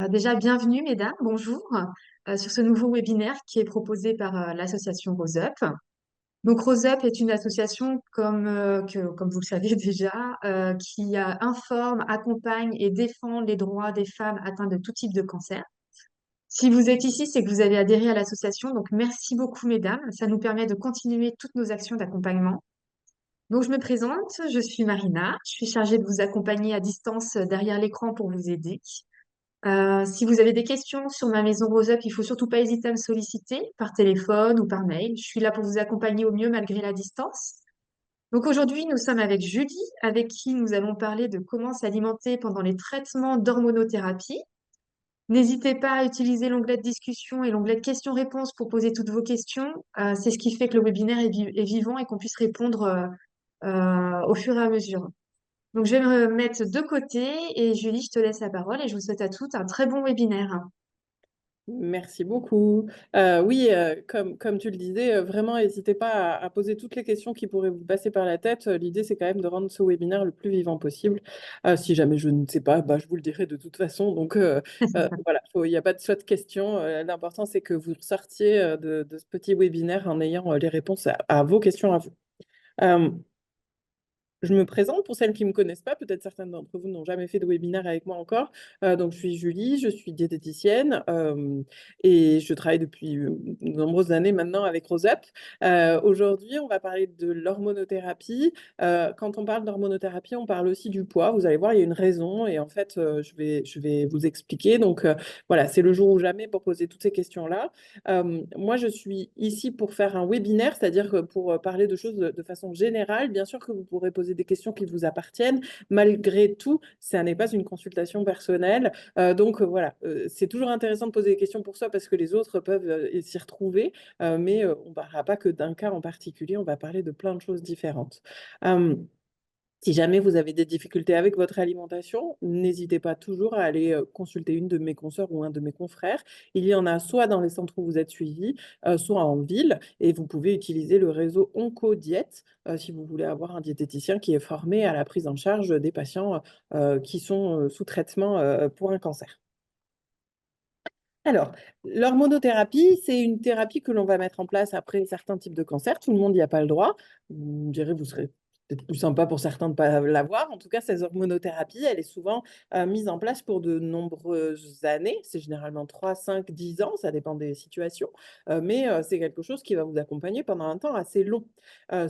Déjà, bienvenue, mesdames, bonjour, sur ce nouveau webinaire qui est proposé par l'association Rose Up. Donc, Rose Up est une association, comme vous le savez déjà, qui informe, accompagne et défend les droits des femmes atteintes de tout type de cancer. Si vous êtes ici, c'est que vous avez adhéré à l'association, donc merci beaucoup, mesdames. Ça nous permet de continuer toutes nos actions d'accompagnement. Donc, je me présente, je suis Marina, je suis chargée de vous accompagner à distance derrière l'écran pour vous aider. Si vous avez des questions sur ma maison Rose Up, il faut surtout pas hésiter à me solliciter par téléphone ou par mail. Je suis là pour vous accompagner au mieux malgré la distance. Donc aujourd'hui, nous sommes avec Julie, avec qui nous allons parler de comment s'alimenter pendant les traitements d'hormonothérapie. N'hésitez pas à utiliser l'onglet de discussion et l'onglet de questions-réponses pour poser toutes vos questions. C'est ce qui fait que le webinaire est vivant et qu'on puisse répondre au fur et à mesure. Donc, je vais me mettre de côté et Julie, je te laisse la parole et je vous souhaite à toutes un très bon webinaire. Merci beaucoup. Oui, comme tu le disais, vraiment, n'hésitez pas à poser toutes les questions qui pourraient vous passer par la tête. L'idée, c'est quand même de rendre ce webinaire le plus vivant possible. Si jamais je ne sais pas, bah, je vous le dirai de toute façon. Donc, voilà, il n'y a pas de choix de questions. L'important, c'est que vous ressortiez de ce petit webinaire en ayant les réponses à vos questions à vous. Euh, je me présente pour celles qui ne me connaissent pas, peut-être certaines d'entre vous n'ont jamais fait de webinaire avec moi encore. Donc, je suis Julie, je suis diététicienne et je travaille depuis de nombreuses années maintenant avec Rose Up. Aujourd'hui, on va parler de l'hormonothérapie. Quand on parle d'hormonothérapie, on parle aussi du poids. Vous allez voir, il y a une raison et en fait, je vais vous expliquer. Donc, voilà, c'est le jour ou jamais pour poser toutes ces questions-là. Moi, je suis ici pour faire un webinaire, c'est-à-dire que pour parler de choses de façon générale. Bien sûr que vous pourrez poser des questions qui vous appartiennent. Malgré tout, ça n'est pas une consultation personnelle. Donc voilà, c'est toujours intéressant de poser des questions pour soi parce que les autres peuvent s'y retrouver, mais on ne parlera pas que d'un cas en particulier, on va parler de plein de choses différentes. Si jamais vous avez des difficultés avec votre alimentation, n'hésitez pas toujours à aller consulter une de mes consoeurs ou un de mes confrères. Il y en a soit dans les centres où vous êtes suivis, soit en ville, et vous pouvez utiliser le réseau Oncodiète si vous voulez avoir un diététicien qui est formé à la prise en charge des patients qui sont sous traitement pour un cancer. Alors, l'hormonothérapie, c'est une thérapie que l'on va mettre en place après certains types de cancers. Tout le monde n'y a pas le droit. Vous me direz, vous serez peut-être plus sympa pour certains de ne pas l'avoir. En tout cas, cette hormonothérapie, elle est souvent mise en place pour de nombreuses années. C'est généralement 3, 5, 10 ans, ça dépend des situations. Mais c'est quelque chose qui va vous accompagner pendant un temps assez long. Euh,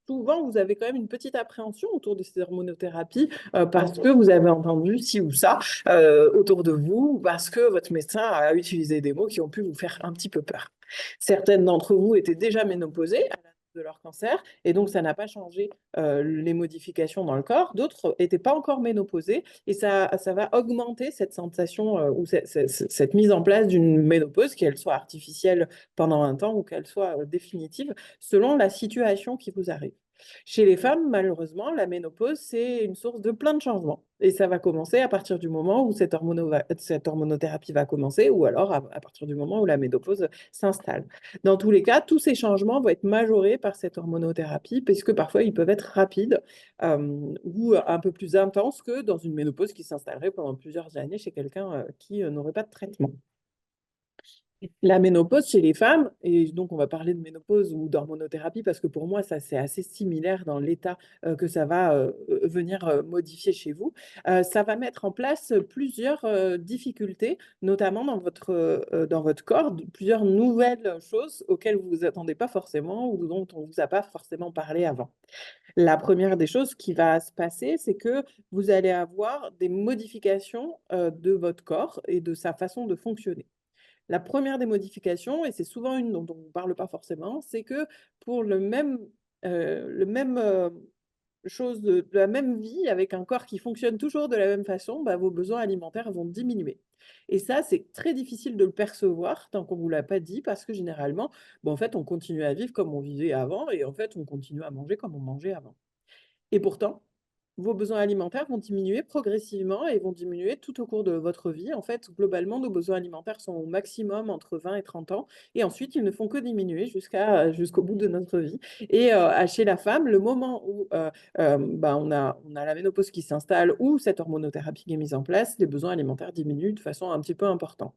Souvent, vous avez quand même une petite appréhension autour de ces hormonothérapies parce que vous avez entendu ci ou ça autour de vous parce que votre médecin a utilisé des mots qui ont pu vous faire un petit peu peur. Certaines d'entre vous étaient déjà ménopausées à l'annonce de leur cancer et donc ça n'a pas changé les modifications dans le corps. D'autres n'étaient pas encore ménopausées et ça va augmenter cette sensation ou cette mise en place d'une ménopause, qu'elle soit artificielle pendant un temps ou qu'elle soit définitive, selon la situation qui vous arrive. Chez les femmes, malheureusement, la ménopause, c'est une source de plein de changements. Et ça va commencer à partir du moment où cette hormonothérapie va commencer, ou alors à partir du moment où la ménopause s'installe. Dans tous les cas, tous ces changements vont être majorés par cette hormonothérapie, puisque parfois ils peuvent être rapides ou un peu plus intenses que dans une ménopause qui s'installerait pendant plusieurs années chez quelqu'un qui n'aurait pas de traitement. La ménopause chez les femmes, et donc on va parler de ménopause ou d'hormonothérapie parce que pour moi, ça c'est assez similaire dans l'état que ça va venir modifier chez vous. Ça va mettre en place plusieurs difficultés, notamment dans votre corps, plusieurs nouvelles choses auxquelles vous vous attendez pas forcément ou dont on vous a pas forcément parlé avant. La première des choses qui va se passer, c'est que vous allez avoir des modifications de votre corps et de sa façon de fonctionner. La première des modifications, et c'est souvent une dont on ne parle pas forcément, c'est que pour le même chose de la même vie, avec un corps qui fonctionne toujours de la même façon, bah, vos besoins alimentaires vont diminuer. Et ça, c'est très difficile de le percevoir tant qu'on ne vous l'a pas dit, parce que généralement, bah, en fait, on continue à vivre comme on vivait avant, et en fait, on continue à manger comme on mangeait avant. Et pourtant, vos besoins alimentaires vont diminuer progressivement et vont diminuer tout au cours de votre vie. En fait, globalement, nos besoins alimentaires sont au maximum entre 20 et 30 ans et ensuite, ils ne font que diminuer jusqu'au bout de notre vie et chez la femme, le moment où, bah, on a la ménopause qui s'installe ou cette hormonothérapie qui est mise en place, les besoins alimentaires diminuent de façon un petit peu importante.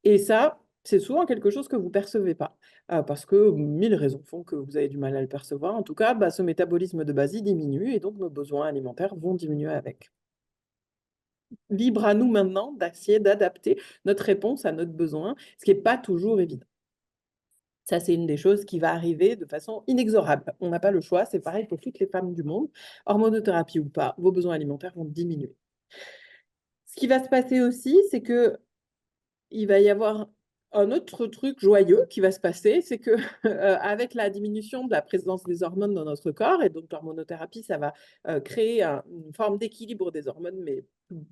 Et ça, c'est souvent quelque chose que vous percevez pas, parce que 1000 raisons font que vous avez du mal à le percevoir. En tout cas, bah, ce métabolisme de base, il diminue et donc nos besoins alimentaires vont diminuer avec. Libre à nous maintenant d'essayer d'adapter notre réponse à notre besoin, ce qui est pas toujours évident. Ça, c'est une des choses qui va arriver de façon inexorable. On n'a pas le choix, c'est pareil pour toutes les femmes du monde. Hormonothérapie ou pas, vos besoins alimentaires vont diminuer. Ce qui va se passer aussi, c'est que il va y avoir un autre truc joyeux qui va se passer, c'est que, avec la diminution de la présence des hormones dans notre corps et donc l'hormonothérapie, ça va, créer une forme d'équilibre des hormones, mais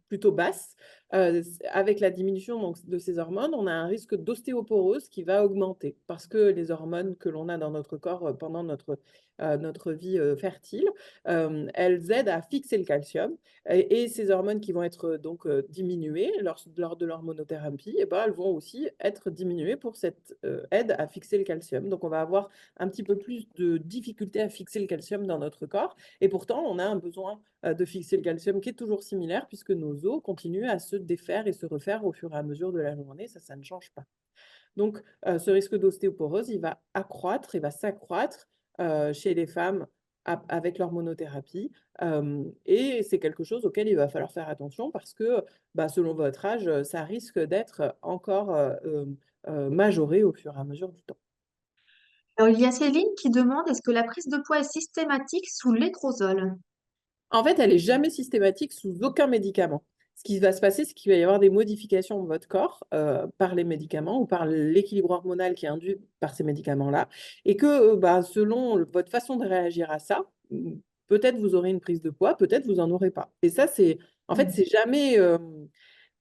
plutôt basse. Avec la diminution donc de ces hormones, on a un risque d'ostéoporose qui va augmenter parce que les hormones que l'on a dans notre corps, pendant notre vie, fertile, elles aident à fixer le calcium et ces hormones qui vont être donc diminuées lors de l'hormonothérapie, et ben, elles vont aussi être diminuées pour cette aide à fixer le calcium. Donc, on va avoir un petit peu plus de difficulté à fixer le calcium dans notre corps. Et pourtant, on a un besoin de fixer le calcium qui est toujours similaire puisque nos os continuent à se défaire et se refaire au fur et à mesure de la journée. Ça ne change pas. Donc, ce risque d'ostéoporose, il va accroître, il va s'accroître chez les femmes avec l'hormonothérapie. Et c'est quelque chose auquel il va falloir faire attention parce que, bah, selon votre âge, ça risque d'être encore majoré au fur et à mesure du temps. Alors, il y a Céline qui demande, est-ce que la prise de poids est systématique sous létrozole? En fait, elle est jamais systématique sous aucun médicament. Ce qui va se passer, c'est qu'il va y avoir des modifications de votre corps, par les médicaments ou par l'équilibre hormonal qui est induit par ces médicaments-là et que, bah, selon votre façon de réagir à ça, peut-être vous aurez une prise de poids, peut-être vous en aurez pas. Et ça, c'est en fait, Mm. c'est jamais,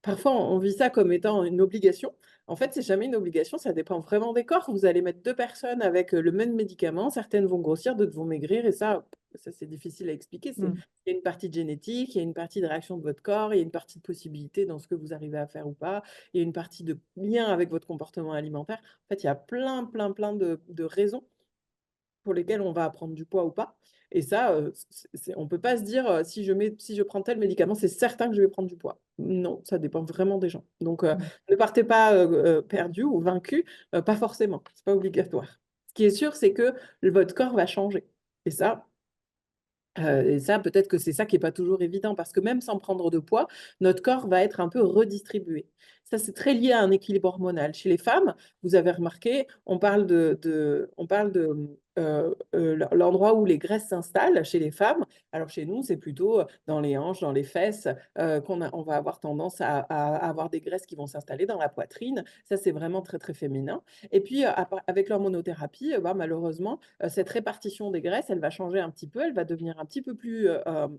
parfois, on vit ça comme étant une obligation. En fait, c'est jamais une obligation, ça dépend vraiment des corps. Vous allez mettre 2 personnes avec, le même médicament, certaines vont grossir, d'autres vont maigrir et ça c'est difficile à expliquer. Mm. Il y a une partie de génétique, il y a une partie de réaction de votre corps, il y a une partie de possibilité dans ce que vous arrivez à faire ou pas, il y a une partie de lien avec votre comportement alimentaire. En fait, il y a plein, plein, plein de raisons pour lesquels on va prendre du poids ou pas. Et ça, on ne peut pas se dire, si je prends tel médicament, c'est certain que je vais prendre du poids. Non, ça dépend vraiment des gens. Donc, Mm. ne partez pas perdu ou vaincu, pas forcément, c'est pas obligatoire. Ce qui est sûr, c'est que votre corps va changer. Et ça, peut-être que c'est ça qui est pas toujours évident parce que même sans prendre de poids, notre corps va être un peu redistribué. Ça, c'est très lié à un équilibre hormonal. Chez les femmes, vous avez remarqué, on parle de, l'endroit où les graisses s'installent chez les femmes. Alors chez nous, c'est plutôt, dans les hanches, dans les fesses, on va avoir tendance à avoir des graisses qui vont s'installer dans la poitrine. Ça, c'est vraiment très, très féminin et puis, avec l'hormonothérapie, bah, malheureusement, cette répartition des graisses, elle va changer un petit peu, elle va devenir un petit peu plus,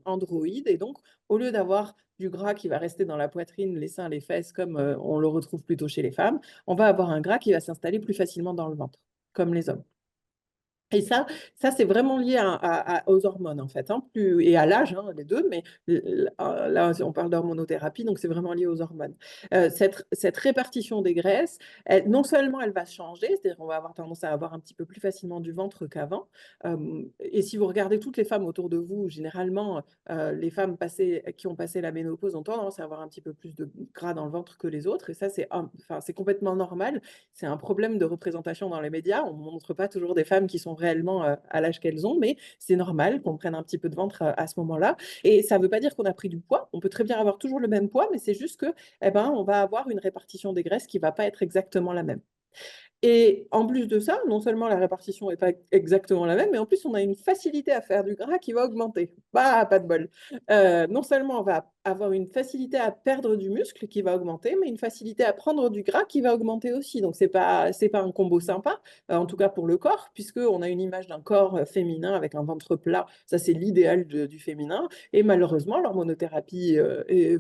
androïde et donc au lieu d'avoir du gras qui va rester dans la poitrine, les seins, les fesses comme, on le retrouve plutôt chez les femmes, on va avoir un gras qui va s'installer plus facilement dans le ventre, comme les hommes. Et ça c'est vraiment lié aux hormones, en fait, hein, et à l'âge, hein, les 2, mais là, on parle d'hormonothérapie, donc c'est vraiment lié aux hormones. Cette répartition des graisses, non seulement elle va changer, c'est-à-dire on va avoir tendance à avoir un petit peu plus facilement du ventre qu'avant, et si vous regardez toutes les femmes autour de vous, généralement, les femmes qui ont passé la ménopause ont tendance à avoir un petit peu plus de gras dans le ventre que les autres et ça, enfin, c'est complètement normal. C'est un problème de représentation dans les médias. On ne montre pas toujours des femmes qui sont réellement à l'âge qu'elles ont, mais c'est normal qu'on prenne un petit peu de ventre à ce moment-là. Et ça ne veut pas dire qu'on a pris du poids. On peut très bien avoir toujours le même poids, mais c'est juste que, eh ben, on va avoir une répartition des graisses qui ne va pas être exactement la même. Et en plus de ça, non seulement la répartition n'est pas exactement la même, mais en plus on a une facilité à faire du gras qui va augmenter. Bah, pas de bol. Non seulement on va avoir une facilité à perdre du muscle qui va augmenter, mais une facilité à prendre du gras qui va augmenter aussi. Donc c'est pas un combo sympa, en tout cas pour le corps, puisqu'on a une image d'un corps féminin avec un ventre plat. Ça, c'est l'idéal du féminin. Et malheureusement, l'hormonothérapie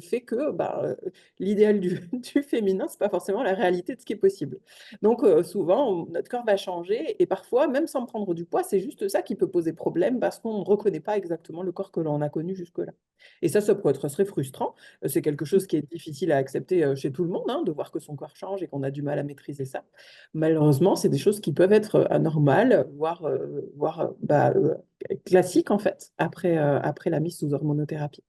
fait que bah, l'idéal du féminin, c'est pas forcément la réalité de ce qui est possible. Donc, souvent, notre corps va changer et parfois, même sans prendre du poids, c'est juste ça qui peut poser problème parce qu'on ne reconnaît pas exactement le corps que l'on a connu jusque-là. Et ça peut être très frustrant. C'est quelque chose qui est difficile à accepter chez tout le monde, hein, de voir que son corps change et qu'on a du mal à maîtriser ça. Malheureusement, c'est des choses qui peuvent être anormales, voire classiques en fait, après la mise sous hormonothérapie.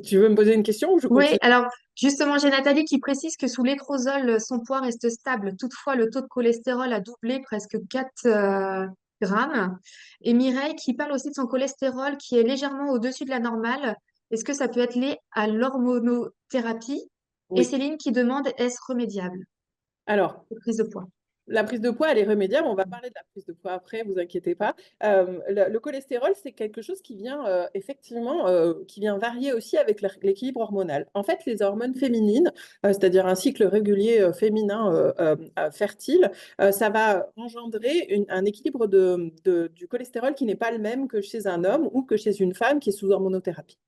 Tu veux me poser une question ou je Oui, continue? alors justement, j'ai Nathalie qui précise que sous létrozole, son poids reste stable. Toutefois, le taux de cholestérol a doublé, presque 4 grammes. Et Mireille qui parle aussi de son cholestérol qui est légèrement au-dessus de la normale. Est-ce que ça peut être lié à l'hormonothérapie? Et Oui. Céline qui demande, est-ce remédiable, Alors, cette prise de poids? la prise de poids, elle est remédiable. On va parler de la prise de poids après, vous inquiétez pas. Le cholestérol, c'est quelque chose qui vient effectivement, qui vient varier aussi avec l'équilibre hormonal. En fait, les hormones féminines, c'est-à-dire un cycle régulier féminin fertile, ça va engendrer un équilibre du cholestérol qui n'est pas le même que chez un homme ou que chez une femme qui est sous hormonothérapie.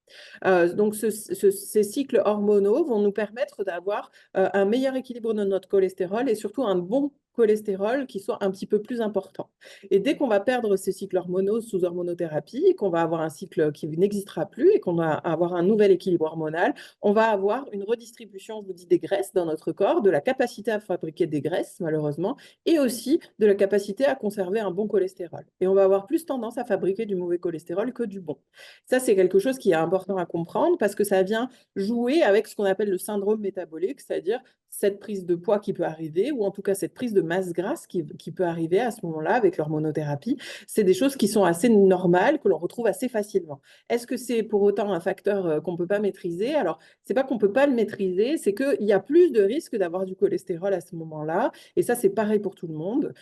Donc, ces cycles hormonaux vont nous permettre d'avoir un meilleur équilibre de notre cholestérol et surtout un bon cholestérol qui soit un petit peu plus important. Et dès qu'on va perdre ces cycles hormonaux sous hormonothérapie, qu'on va avoir un cycle qui n'existera plus et qu'on va avoir un nouvel équilibre hormonal, on va avoir une redistribution, je vous dis, des graisses dans notre corps, de la capacité à fabriquer des graisses, malheureusement, et aussi de la capacité à conserver un bon cholestérol. Et on va avoir plus tendance à fabriquer du mauvais cholestérol que du bon. Ça, c'est quelque chose qui est important à comprendre parce que ça vient jouer avec ce qu'on appelle le syndrome métabolique, c'est-à-dire cette prise de poids qui peut arriver, ou en tout cas cette prise de masse grasse qui peut arriver à ce moment-là avec l'hormonothérapie. C'est des choses qui sont assez normales, que l'on retrouve assez facilement. Est-ce que c'est pour autant un facteur qu'on ne peut pas maîtriser? Alors, c'est pas qu'on ne peut pas le maîtriser, c'est qu'il y a plus de risques d'avoir du cholestérol à ce moment-là. Et ça, c'est pareil pour tout le monde.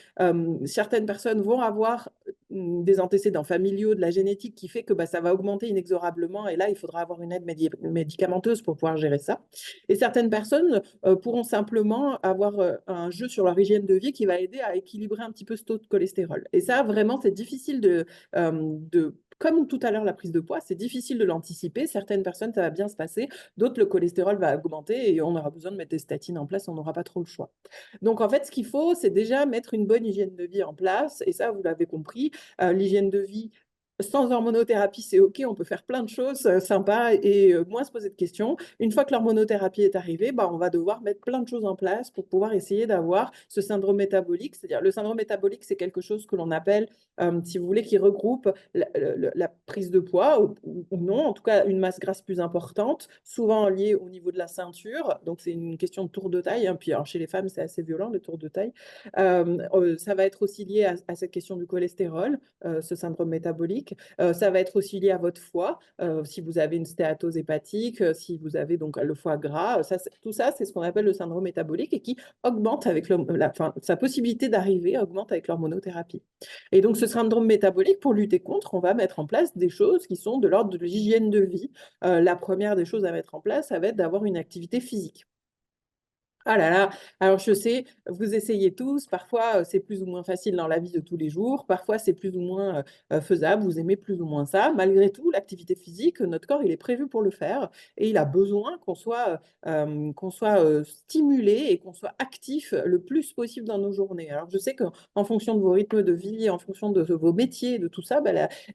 Certaines personnes vont avoir des antécédents familiaux, de la génétique qui fait que ça va augmenter inexorablement et là, il faudra avoir une aide médicamenteuse pour pouvoir gérer ça. Et certaines personnes pourront simplement avoir un jeu sur leur hygiène de vie qui va aider à équilibrer un petit peu ce taux de cholestérol. Et ça, vraiment, c'est difficile comme tout à l'heure, la prise de poids, c'est difficile de l'anticiper. Certaines personnes, ça va bien se passer. D'autres, le cholestérol va augmenter et on aura besoin de mettre des statines en place. On n'aura pas trop le choix. Donc, en fait, ce qu'il faut, c'est déjà mettre une bonne hygiène de vie en place. Et ça, vous l'avez compris, l'hygiène de vie sans hormonothérapie, c'est OK, on peut faire plein de choses sympas et moins se poser de questions. Une fois que l'hormonothérapie est arrivée, on va devoir mettre plein de choses en place pour pouvoir essayer d'avoir ce syndrome métabolique. C'est-à-dire, le syndrome métabolique, c'est quelque chose que l'on appelle, si vous voulez, qui regroupe la prise de poids ou non, en tout cas une masse grasse plus importante, souvent liée au niveau de la ceinture. Donc, c'est une question de tour de taille. Hein. Puis, alors, chez les femmes, c'est assez violent, le tour de taille. Ça va être aussi lié à cette question du cholestérol, ce syndrome métabolique. Ça va être aussi lié à votre foie, si vous avez une stéatose hépatique, si vous avez donc le foie gras. Tout ça, c'est ce qu'on appelle le syndrome métabolique et qui augmente avec sa possibilité d'arriver augmente avec l'hormonothérapie. Et donc, ce syndrome métabolique, pour lutter contre, on va mettre en place des choses qui sont de l'ordre de l'hygiène de vie. La première des choses à mettre en place, ça va être d'avoir une activité physique. Ah là là, alors je sais, vous essayez tous, parfois c'est plus ou moins facile dans la vie de tous les jours, parfois c'est plus ou moins faisable, vous aimez plus ou moins ça. Malgré tout, l'activité physique, notre corps, il est prévu pour le faire et il a besoin qu'on soit stimulé et qu'on soit actif le plus possible dans nos journées. Alors je sais qu'en fonction de vos rythmes de vie, en fonction de vos métiers, de tout ça,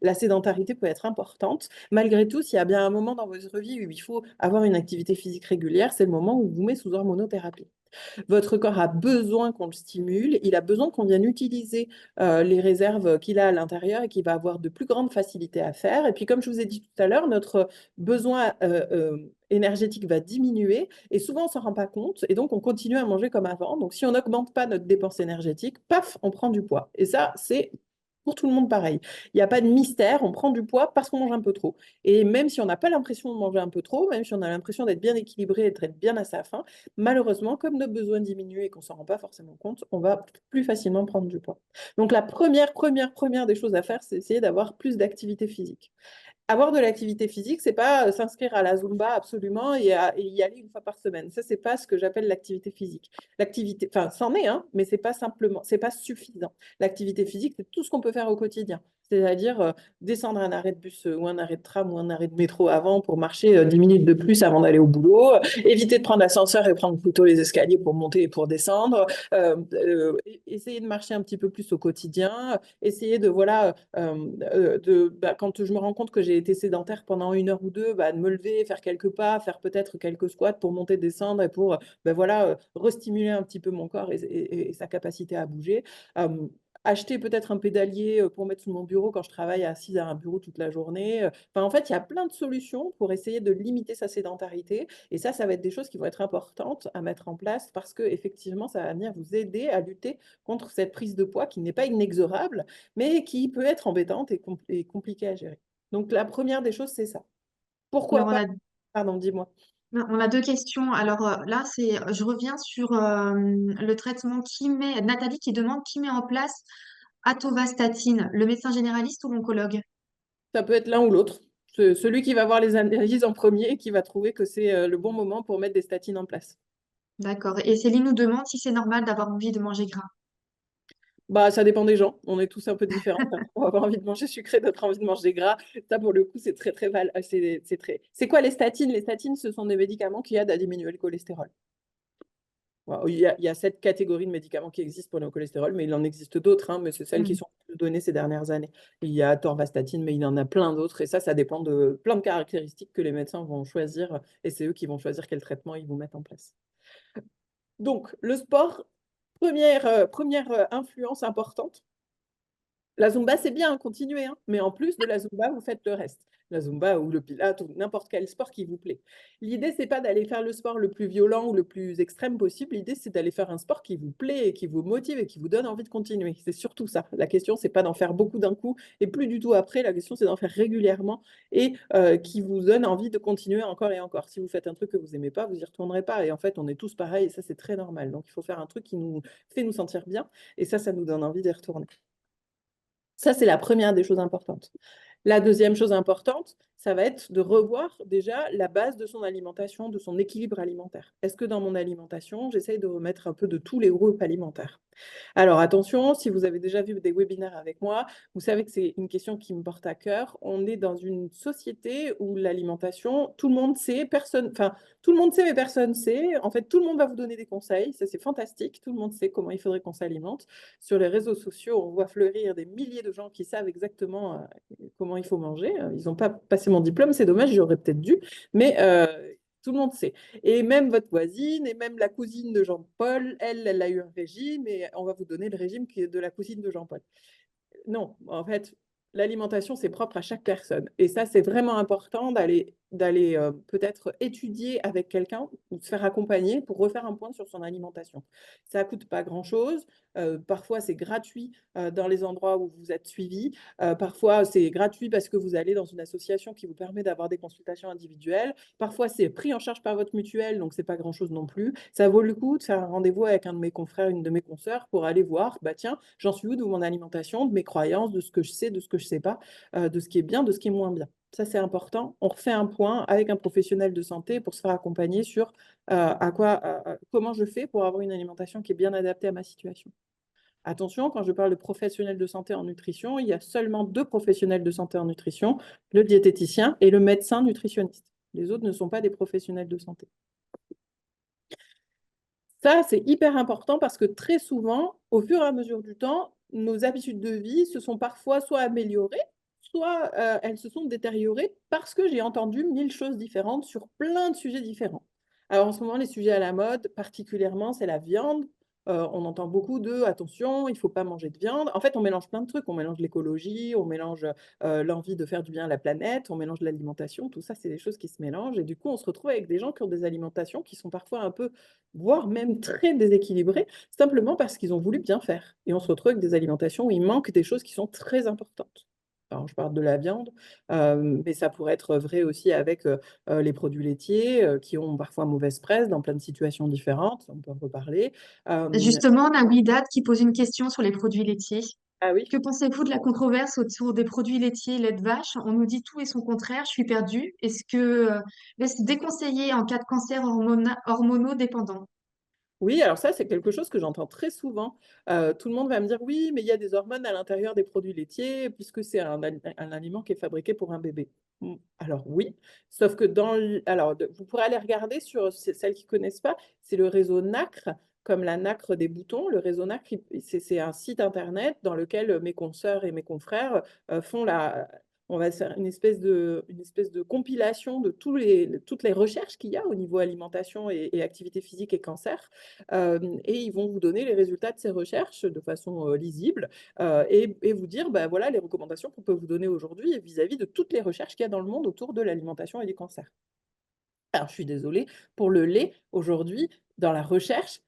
la sédentarité peut être importante. Malgré tout, s'il y a bien un moment dans votre vie où il faut avoir une activité physique régulière, c'est le moment où vous mettez sous hormonothérapie. Votre corps a besoin qu'on le stimule, il a besoin qu'on vienne utiliser les réserves qu'il a à l'intérieur et qu'il va avoir de plus grandes facilités à faire. Et puis, comme je vous ai dit tout à l'heure, notre besoin énergétique va diminuer et souvent on ne s'en rend pas compte et donc on continue à manger comme avant. Donc, si on n'augmente pas notre dépense énergétique, paf, on prend du poids. Et ça, c'est pour tout le monde pareil. Il n'y a pas de mystère, on prend du poids parce qu'on mange un peu trop. Et même si on n'a pas l'impression de manger un peu trop, même si on a l'impression d'être bien équilibré et d'être bien à sa faim, malheureusement, comme nos besoins diminuent et qu'on ne s'en rend pas forcément compte, on va plus facilement prendre du poids. Donc la première des choses à faire, c'est essayer d'avoir plus d'activité physique. Avoir de l'activité physique, c'est pas s'inscrire à la Zumba absolument et y aller une fois par semaine. Ça, c'est pas ce que j'appelle l'activité physique. L'activité, enfin, c'en est, hein, mais c'est pas simplement, c'est pas suffisant. L'activité physique, c'est tout ce qu'on peut faire au quotidien. c'est-à-dire descendre un arrêt de bus ou un arrêt de tram ou un arrêt de métro avant pour marcher 10 minutes de plus avant d'aller au boulot, éviter de prendre l'ascenseur et prendre plutôt les escaliers pour monter et pour descendre, essayer de marcher un petit peu plus au quotidien, essayer de, voilà, quand je me rends compte que j'ai été sédentaire pendant 1 heure ou 2, bah, de me lever, faire quelques pas, faire peut-être quelques squats pour monter, descendre et pour voilà, restimuler un petit peu mon corps et sa capacité à bouger. Euh, Acheter peut-être un pédalier pour mettre sous mon bureau quand je travaille assise à un bureau toute la journée. Enfin, en fait, il y a plein de solutions pour essayer de limiter sa sédentarité. Et ça va être des choses qui vont être importantes à mettre en place parce que effectivement, ça va venir vous aider à lutter contre cette prise de poids qui n'est pas inexorable, mais qui peut être embêtante et compliquée à gérer. Donc, la première des choses, c'est ça. Alors, Pourquoi pas? Pardon, dis-moi. on a deux questions. Alors là, je reviens sur le traitement Nathalie qui demande qui met en place Atovastatine, le médecin généraliste ou l'oncologue? Ça peut être l'un ou l'autre. Celui qui va voir les analyses en premier et qui va trouver que c'est le bon moment pour mettre des statines en place. D'accord. Et Céline nous demande si c'est normal d'avoir envie de manger gras. Bah, ça dépend des gens. On est tous un peu différents. On va avoir envie de manger sucré, d'autres envie de manger gras. Ça, pour le coup, c'est très, très val. C'est très... C'est quoi les statines? Les statines, ce sont des médicaments qui aident à diminuer le cholestérol. Voilà. Il y a cette catégorie de médicaments qui existent pour le cholestérol, mais il en existe d'autres, hein, mais c'est celles qui Hmm. sont données ces dernières années. Il y a torvastatine, mais il y en a plein d'autres. Et ça dépend de plein de caractéristiques que les médecins vont choisir. Et c'est eux qui vont choisir quel traitement ils vous mettent en place. Donc, le sport, première influence importante. La Zumba, c'est bien, continuez, hein, mais en plus de la Zumba, vous faites le reste. La Zumba ou le Pilate ou n'importe quel sport qui vous plaît. L'idée, c'est pas d'aller faire le sport le plus violent ou le plus extrême possible. L'idée, c'est d'aller faire un sport qui vous plaît et qui vous motive et qui vous donne envie de continuer. C'est surtout ça. La question, c'est pas d'en faire beaucoup d'un coup et plus du tout après. La question, c'est d'en faire régulièrement et qui vous donne envie de continuer encore et encore. Si vous faites un truc que vous aimez pas, vous y retournerez pas. Et en fait, on est tous pareils et ça, c'est très normal. Donc, il faut faire un truc qui nous fait nous sentir bien et ça nous donne envie d'y retourner. Ça, c'est la première des choses importantes. La deuxième chose importante, ça va être de revoir déjà la base de son alimentation, de son équilibre alimentaire. Est-ce que dans mon alimentation, j'essaye de remettre un peu de tous les groupes alimentaires? Alors attention, si vous avez déjà vu des webinaires avec moi, vous savez que c'est une question qui me porte à cœur. On est dans une société où l'alimentation, tout le monde sait, personne, enfin, tout le monde sait, mais personne sait. En fait, tout le monde va vous donner des conseils. Ça, c'est fantastique. Tout le monde sait comment il faudrait qu'on s'alimente. Sur les réseaux sociaux, on voit fleurir des milliers de gens qui savent exactement comment il faut manger. Ils n'ont pas passé mon diplôme, c'est dommage, j'aurais peut-être dû, mais tout le monde sait. Et même votre voisine, et même la cousine de Jean-Paul, elle a eu un régime, et on va vous donner le régime qui est de la cousine de Jean-Paul. Non, en fait, l'alimentation, c'est propre à chaque personne. Et ça, c'est vraiment important d'aller peut-être étudier avec quelqu'un ou se faire accompagner pour refaire un point sur son alimentation. Ça coûte pas grand-chose. Parfois, c'est gratuit dans les endroits où vous êtes suivi. Parfois, c'est gratuit parce que vous allez dans une association qui vous permet d'avoir des consultations individuelles. Parfois, c'est pris en charge par votre mutuelle, donc c'est pas grand-chose non plus. Ça vaut le coup de faire un rendez-vous avec un de mes confrères, une de mes consoeurs pour aller voir, bah tiens, j'en suis où de mon alimentation, de mes croyances, de ce que je sais, de ce que je sais pas, de ce qui est bien, de ce qui est moins bien. Ça, c'est important. On refait un point avec un professionnel de santé pour se faire accompagner sur comment je fais pour avoir une alimentation qui est bien adaptée à ma situation. Attention, quand je parle de professionnels de santé en nutrition, il y a seulement 2 professionnels de santé en nutrition, le diététicien et le médecin nutritionniste. Les autres ne sont pas des professionnels de santé. Ça, c'est hyper important parce que très souvent, au fur et à mesure du temps, nos habitudes de vie se sont parfois soit améliorées, soit elles se sont détériorées parce que j'ai entendu 1000 choses différentes sur plein de sujets différents. Alors en ce moment, les sujets à la mode, particulièrement, c'est la viande. On entend beaucoup de attention, il ne faut pas manger de viande. En fait, on mélange plein de trucs. On mélange l'écologie, on mélange l'envie de faire du bien à la planète, on mélange l'alimentation. Tout ça, c'est des choses qui se mélangent. Et du coup, on se retrouve avec des gens qui ont des alimentations qui sont parfois un peu, voire même très déséquilibrées, simplement parce qu'ils ont voulu bien faire. Et on se retrouve avec des alimentations où il manque des choses qui sont très importantes. Alors, je parle de la viande, mais ça pourrait être vrai aussi avec les produits laitiers qui ont parfois mauvaise presse dans plein de situations différentes, on peut en reparler. Justement, on a Widad qui pose une question sur les produits laitiers. Ah oui, Que pensez-vous de la controverse autour des produits laitiers lait de vache? On nous dit tout et son contraire, je suis perdue. Est-ce déconseillé en cas de cancer hormonaux dépendant? Oui, alors ça, c'est quelque chose que j'entends très souvent. Tout le monde va me dire: «Oui, mais il y a des hormones à l'intérieur des produits laitiers puisque c'est un aliment qui est fabriqué pour un bébé». Alors oui, sauf que dans l alors de vous pourrez aller regarder sur celles qui connaissent pas, c'est le réseau NACRE, comme la nacre des boutons. Le réseau NACRE, c'est un site internet dans lequel, mes consoeurs et mes confrères, font la on va faire une espèce de compilation de toutes les recherches qu'il y a au niveau alimentation et activité physique et cancer. Et ils vont vous donner les résultats de ces recherches de façon, lisible, et vous dire: «Bah, voilà les recommandations qu'on peut vous donner aujourd'hui vis-à-vis de toutes les recherches qu'il y a dans le monde autour de l'alimentation et du cancer». Alors je suis désolée, pour le lait, aujourd'hui, dans la recherche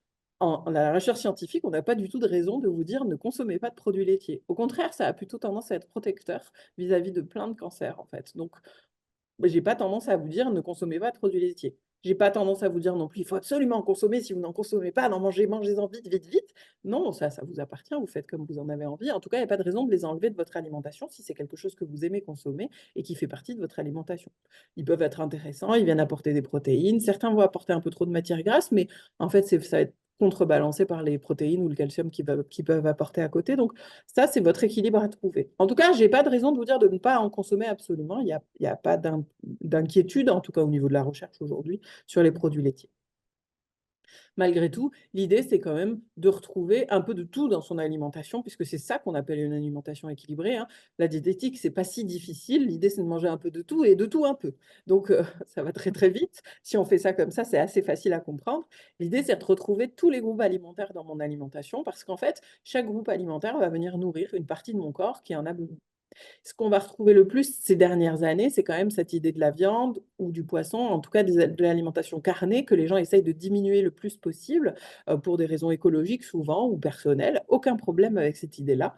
scientifique, on n'a pas du tout de raison de vous dire: «Ne consommez pas de produits laitiers». Au contraire, ça a plutôt tendance à être protecteur vis-à-vis de plein de cancers, en fait. Donc j'ai pas tendance à vous dire: «Ne consommez pas de produits laitiers». J'ai pas tendance à vous dire non plus: «Il faut absolument en consommer, si vous n'en consommez pas, n'en mangez mangez-en vite, vite, vite». Non, ça vous appartient, vous faites comme vous en avez envie. En tout cas, il y a pas de raison de les enlever de votre alimentation si c'est quelque chose que vous aimez consommer et qui fait partie de votre alimentation. Ils peuvent être intéressants, ils viennent apporter des protéines. Certains vont apporter un peu trop de matières grasses, mais en fait, ça va être contrebalancé par les protéines ou le calcium qu'ils peuvent apporter à côté. Donc ça, c'est votre équilibre à trouver. En tout cas, j'ai pas de raison de vous dire de ne pas en consommer absolument. Il y a pas d'inquiétude, en tout cas au niveau de la recherche aujourd'hui, sur les produits laitiers. Malgré tout, l'idée, c'est quand même de retrouver un peu de tout dans son alimentation, puisque c'est ça qu'on appelle une alimentation équilibrée, hein. La diététique, c'est pas si difficile. L'idée, c'est de manger un peu de tout et de tout un peu. Donc, ça va très, très vite. Si on fait ça comme ça, c'est assez facile à comprendre. L'idée, c'est de retrouver tous les groupes alimentaires dans mon alimentation, parce qu'en fait, chaque groupe alimentaire va venir nourrir une partie de mon corps qui en a besoin. Ce qu'on va retrouver le plus ces dernières années, c'est quand même cette idée de la viande ou du poisson, en tout cas de l'alimentation carnée que les gens essayent de diminuer le plus possible, pour des raisons écologiques souvent ou personnelles. Aucun problème avec cette idée-là.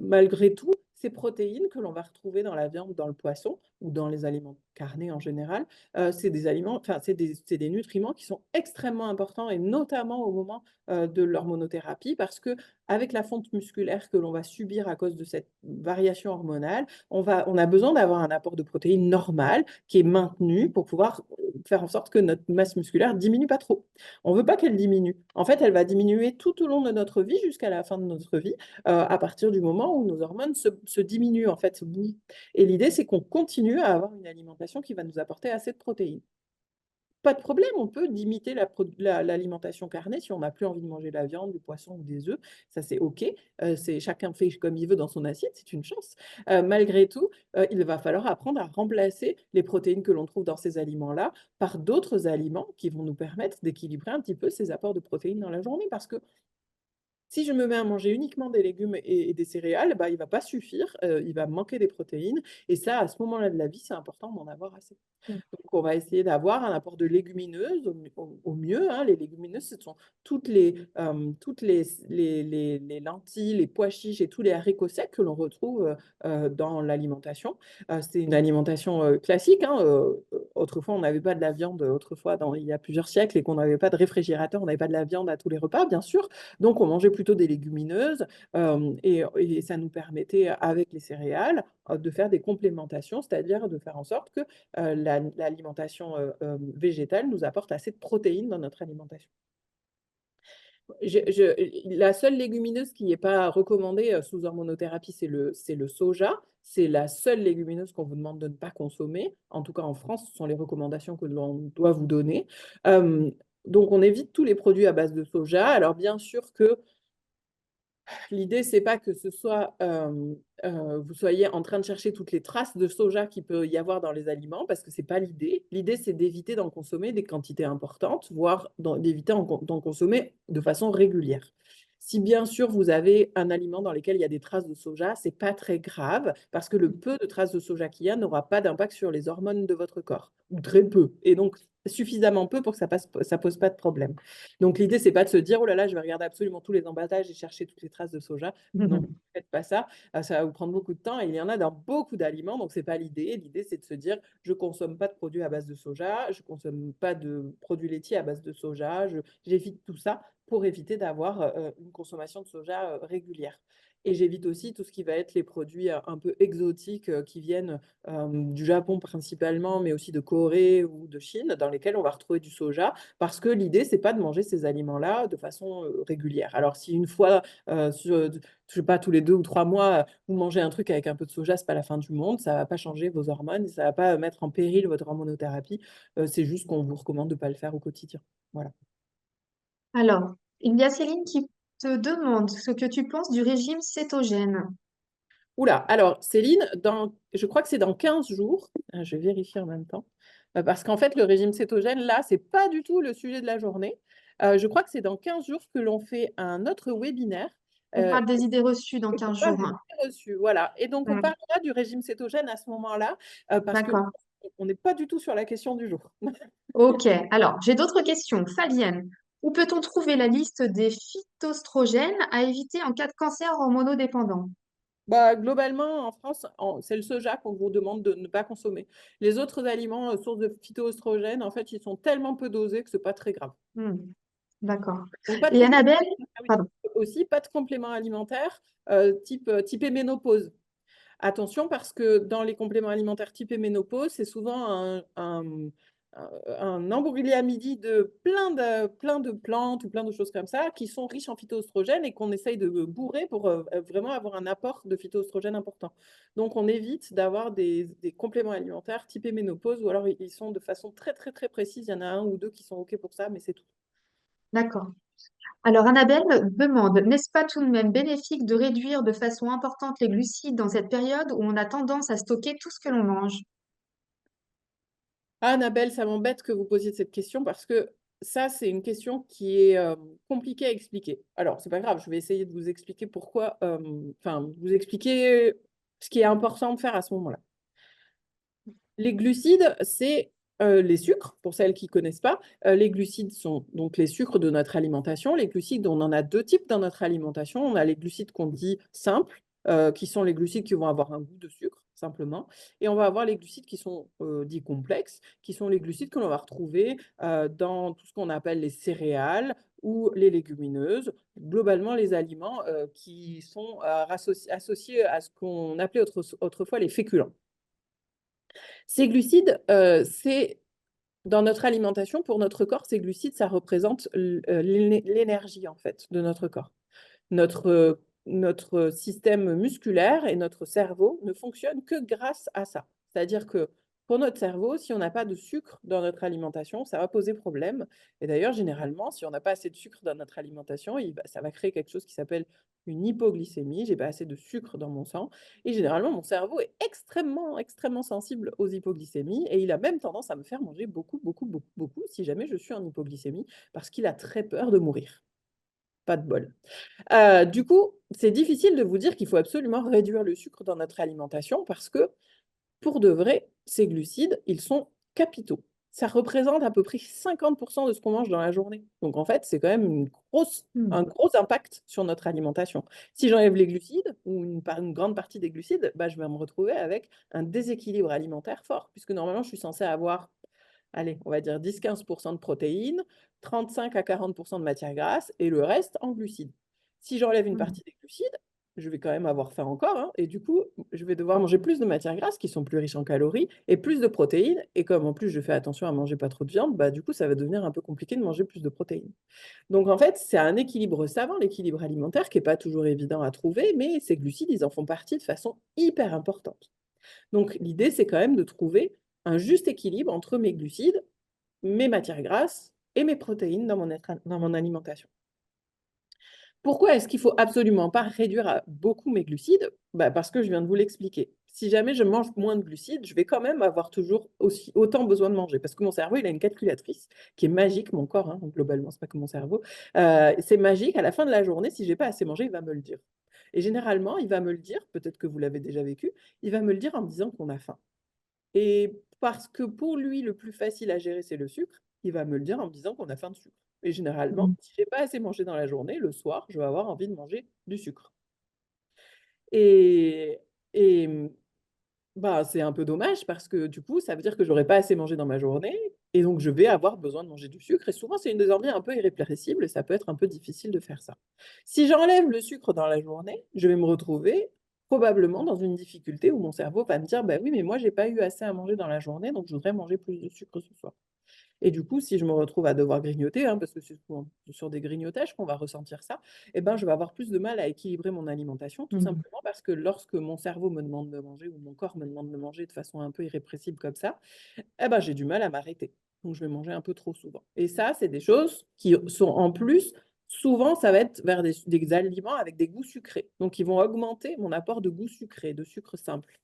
Malgré tout, ces protéines que l'on va retrouver dans la viande, dans le poisson ou dans les aliments carnés en général, c'est des aliments enfin, c'est des nutriments qui sont extrêmement importants et notamment au moment, de l'hormonothérapie parce que avec la fonte musculaire que l'on va subir à cause de cette variation hormonale, on a besoin d'avoir un apport de protéines normal qui est maintenu pour pouvoir, faire en sorte que notre masse musculaire diminue pas trop. On veut pas qu'elle diminue. En fait, elle va diminuer tout au long de notre vie jusqu'à la fin de notre vie, à partir du moment où nos hormones se diminuent, en fait, se bougent. Et l'idée, c'est qu'on continue à avoir une alimentation qui va nous apporter assez de protéines. Pas de problème, on peut limiter l'alimentation carnée si on n'a plus envie de manger de la viande, du poisson ou des œufs. Ça, c'est OK. C'est chacun fait comme il veut dans son assiette, c'est une chance. Malgré tout, il va falloir apprendre à remplacer les protéines que l'on trouve dans ces aliments-là par d'autres aliments qui vont nous permettre d'équilibrer un petit peu ces apports de protéines dans la journée. Parce que si je me mets à manger uniquement des légumes et des céréales, bah, il va pas suffire, il va me manquer des protéines et ça, à ce moment-là de la vie, c'est important d'en avoir assez. Mmh. Donc on va essayer d'avoir un apport de légumineuses au mieux, hein. Les légumineuses, ce sont toutes les lentilles, les pois chiches et tous les haricots secs que l'on retrouve, dans l'alimentation. C'est une alimentation, classique, hein, autrefois on n'avait pas de la viande, autrefois il y a plusieurs siècles et qu'on n'avait pas de réfrigérateur, on n'avait pas de la viande à tous les repas, bien sûr. Donc on mangeait plutôt des légumineuses, et ça nous permettait, avec les céréales, de faire des complémentations, c'est-à-dire de faire en sorte que, l'alimentation, végétale nous apporte assez de protéines dans notre alimentation. La seule légumineuse qui n'est pas recommandée, sous hormonothérapie, c'est le soja. C'est la seule légumineuse qu'on vous demande de ne pas consommer. En tout cas en France, ce sont les recommandations que l'on doit vous donner. Hem, donc on évite tous les produits à base de soja. Alors bien sûr que l'idée, c'est pas que ce soit, vous soyez en train de chercher toutes les traces de soja qu'il peut y avoir dans les aliments, parce que c'est pas l'idée. L'idée, c'est d'éviter d'en consommer des quantités importantes, voire d'éviter d'en consommer de façon régulière. Si bien sûr vous avez un aliment dans lequel il y a des traces de soja, c'est pas très grave, parce que le peu de traces de soja qu'il y a n'aura pas d'impact sur les hormones de votre corps, ou très peu, et donc suffisamment peu pour que ça pose pas de problème. Donc l'idée, c'est pas de se dire: «Oh là là, je vais regarder absolument tous les emballages et chercher toutes les traces de soja». Non, faites pas ça, ça va vous prendre beaucoup de temps et il y en a dans beaucoup d'aliments, donc c'est pas l'idée. L'idée, c'est de se dire: «Je consomme pas de produits à base de soja, je consomme pas de produits laitiers à base de soja, j'évite tout ça» pour éviter d'avoir, une consommation de soja, régulière. Et j'évite aussi tout ce qui va être les produits un peu exotiques qui viennent du Japon principalement, mais aussi de Corée ou de Chine, dans lesquels on va retrouver du soja, parce que l'idée, c'est pas de manger ces aliments-là de façon régulière. Alors, si une fois, je sais pas, tous les 2 ou 3 mois, vous mangez un truc avec un peu de soja, c'est pas la fin du monde, ça va pas changer vos hormones, ça va pas mettre en péril votre hormonothérapie. C'est juste qu'on vous recommande de pas le faire au quotidien. Voilà. Alors, il y a Céline qui te demande ce que tu penses du régime cétogène. Oula, alors Céline, je crois que c'est dans 15 jours, je vais vérifier en même temps, parce qu'en fait, le régime cétogène, là, c'est pas du tout le sujet de la journée. Je crois que c'est dans 15 jours que l'on fait un autre webinaire. On euh, parle des idées reçues dans et on 15 parle jours. des idées reçues, voilà. Et donc, on Mm, parlera du régime cétogène à ce moment-là, parce que d'accord. on n'est pas du tout sur la question du jour. Ok. Alors, j'ai d'autres questions. Fabienne, où peut-on trouver la liste des phytoestrogènes à éviter en cas de cancer hormonodépendant? Bah, globalement, en France, c'est le soja qu'on vous demande de ne pas consommer. Les autres aliments, sources de phytoestrogènes, en fait, ils sont tellement peu dosés que c'est pas très grave. Hmm, d'accord. Donc, pas de Et complément, Annabelle? ah oui, Pardon. aussi pas de compléments alimentaires type ménopause. Attention parce que dans les compléments alimentaires type ménopause, c'est souvent un embryogamidie de plein de plantes ou plein de choses comme ça qui sont riches en phytoestrogènes et qu'on essaye de bourrer pour vraiment avoir un apport de phytoestrogènes important. Donc, on évite d'avoir des compléments alimentaires type ménopause ou alors ils sont de façon très, très, très précise. Il y en a un ou deux qui sont OK pour ça, mais c'est tout. D'accord. Alors, Annabelle demande, n'est-ce pas tout de même bénéfique de réduire de façon importante les glucides dans cette période où on a tendance à stocker tout ce que l'on mange? Ah, Annabelle, ça m'embête que vous posiez cette question parce que ça, c'est une question qui est compliquée à expliquer. Alors, c'est pas grave, je vais essayer de vous expliquer pourquoi, enfin, vous expliquer ce qui est important de faire à ce moment-là. Les glucides, c'est les sucres, pour celles qui ne connaissent pas. Les glucides sont donc les sucres de notre alimentation. Les glucides, on en a deux types dans notre alimentation. On a les glucides qu'on dit simples, qui sont les glucides qui vont avoir un goût de sucre, simplement. Et on va avoir les glucides qui sont dits complexes, qui sont les glucides que l'on va retrouver dans tout ce qu'on appelle les céréales ou les légumineuses, globalement les aliments qui sont associés à ce qu'on appelait autrefois les féculents. Ces glucides, c'est dans notre alimentation, pour notre corps, ces glucides, ça représente l'énergie en fait de notre corps. Notre système musculaire et notre cerveau ne fonctionnent que grâce à ça. C'est-à-dire que pour notre cerveau, si on n'a pas de sucre dans notre alimentation, ça va poser problème. Et d'ailleurs, généralement, si on n'a pas assez de sucre dans notre alimentation, ça va créer quelque chose qui s'appelle une hypoglycémie. J'ai pas assez de sucre dans mon sang. Et généralement, mon cerveau est extrêmement, extrêmement sensible aux hypoglycémies. Et il a même tendance à me faire manger beaucoup, beaucoup, beaucoup, beaucoup si jamais je suis en hypoglycémie, parce qu'il a très peur de mourir. Pas de bol. Du coup, c'est difficile de vous dire qu'il faut absolument réduire le sucre dans notre alimentation parce que, pour de vrai, ces glucides, ils sont capitaux. Ça représente à peu près 50% de ce qu'on mange dans la journée. Donc en fait, c'est quand même Hmm, un gros impact sur notre alimentation. Si j'enlève les glucides, ou une grande partie des glucides, bah, je vais me retrouver avec un déséquilibre alimentaire fort, puisque normalement, je suis censée avoir, allez, on va dire 10-15% de protéines, 35 à 40% de matière grasse et le reste en glucides. Si j'enlève une hmm. partie des glucides, je vais quand même avoir faim encore, hein, et du coup, je vais devoir manger plus de matières grasses qui sont plus riches en calories et plus de protéines. Et comme en plus je fais attention à manger pas trop de viande, bah du coup, ça va devenir un peu compliqué de manger plus de protéines. Donc en fait, c'est un équilibre savant, l'équilibre alimentaire, qui n'est pas toujours évident à trouver, mais ces glucides, ils en font partie de façon hyper importante. Donc l'idée, c'est quand même de trouver un juste équilibre entre mes glucides, mes matières grasses et mes protéines dans mon alimentation. Pourquoi est-ce qu'il faut absolument pas réduire à beaucoup mes glucides? Bah, parce que je viens de vous l'expliquer. Si jamais je mange moins de glucides, je vais quand même avoir toujours autant besoin de manger. Parce que mon cerveau, il a une calculatrice qui est magique, mon corps, hein, donc globalement, c'est pas que mon cerveau. C'est magique. À la fin de la journée, si j'ai pas assez mangé, il va me le dire. Et généralement, il va me le dire, peut-être que vous l'avez déjà vécu, il va me le dire en me disant qu'on a faim. Et parce que pour lui, le plus facile à gérer, c'est le sucre, il va me le dire en me disant qu'on a faim de sucre. Et généralement, Hmm. si j'ai pas assez mangé dans la journée, le soir, je vais avoir envie de manger du sucre. Et, et bah, c'est un peu dommage parce que du coup, ça veut dire que j'aurais pas assez mangé dans ma journée. Et donc, je vais avoir besoin de manger du sucre. Et souvent, c'est une des envies un peu irrépressible et ça peut être un peu difficile de faire ça. Si j'enlève le sucre dans la journée, je vais me retrouver probablement dans une difficulté où mon cerveau va me dire, bah oui, mais moi, j'ai pas eu assez à manger dans la journée, donc je voudrais manger plus de sucre ce soir. Et du coup, si je me retrouve à devoir grignoter, hein, parce que c'est souvent sur des grignotages qu'on va ressentir ça, eh ben, je vais avoir plus de mal à équilibrer mon alimentation, tout Mhm. simplement parce que lorsque mon cerveau me demande de manger ou mon corps me demande de manger de façon un peu irrépressible comme ça, eh ben, j'ai du mal à m'arrêter. Donc, je vais manger un peu trop souvent. Et ça, c'est des choses qui sont en plus, souvent, ça va être vers des aliments avec des goûts sucrés. Donc, ils vont augmenter mon apport de goût sucré, de sucre simple.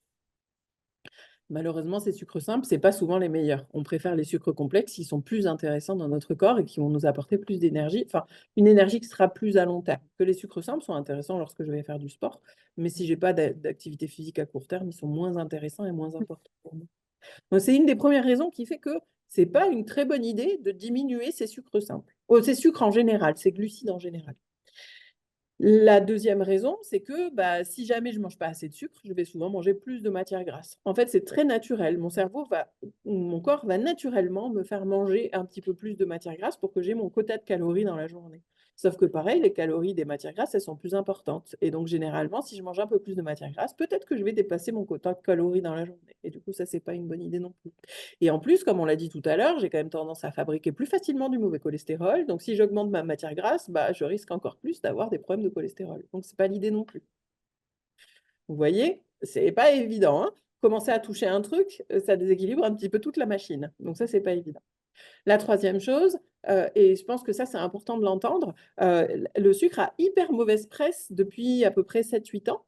Malheureusement, ces sucres simples, c'est pas souvent les meilleurs. On préfère les sucres complexes qui sont plus intéressants dans notre corps et qui vont nous apporter plus d'énergie, enfin, une énergie qui sera plus à long terme. Que les sucres simples sont intéressants lorsque je vais faire du sport, mais si j'ai pas d'activité physique à court terme, ils sont moins intéressants et moins importants pour moi. Donc, c'est une des premières raisons qui fait que c'est pas une très bonne idée de diminuer ces sucres simples. Oh, ces sucres en général, ces glucides en général. La deuxième raison, c'est que bah, si jamais je mange pas assez de sucre, je vais souvent manger plus de matières grasses. En fait, c'est très naturel. Mon cerveau va, ou mon corps va naturellement me faire manger un petit peu plus de matières grasses pour que j'ai mon quota de calories dans la journée. Sauf que pareil, les calories des matières grasses, elles sont plus importantes. Et donc, généralement, si je mange un peu plus de matières grasses, peut-être que je vais dépasser mon quota de calories dans la journée. Et du coup, ça, c'est pas une bonne idée non plus. Et en plus, comme on l'a dit tout à l'heure, j'ai quand même tendance à fabriquer plus facilement du mauvais cholestérol. Donc, si j'augmente ma matière grasse, bah, je risque encore plus d'avoir des problèmes de cholestérol. Donc, c'est pas l'idée non plus. Vous voyez, c'est pas évident, hein. Commencer à toucher un truc, ça déséquilibre un petit peu toute la machine. Donc, ça, c'est pas évident. La troisième chose, et je pense que ça, c'est important de l'entendre, le sucre a hyper mauvaise presse depuis à peu près 7 8 ans.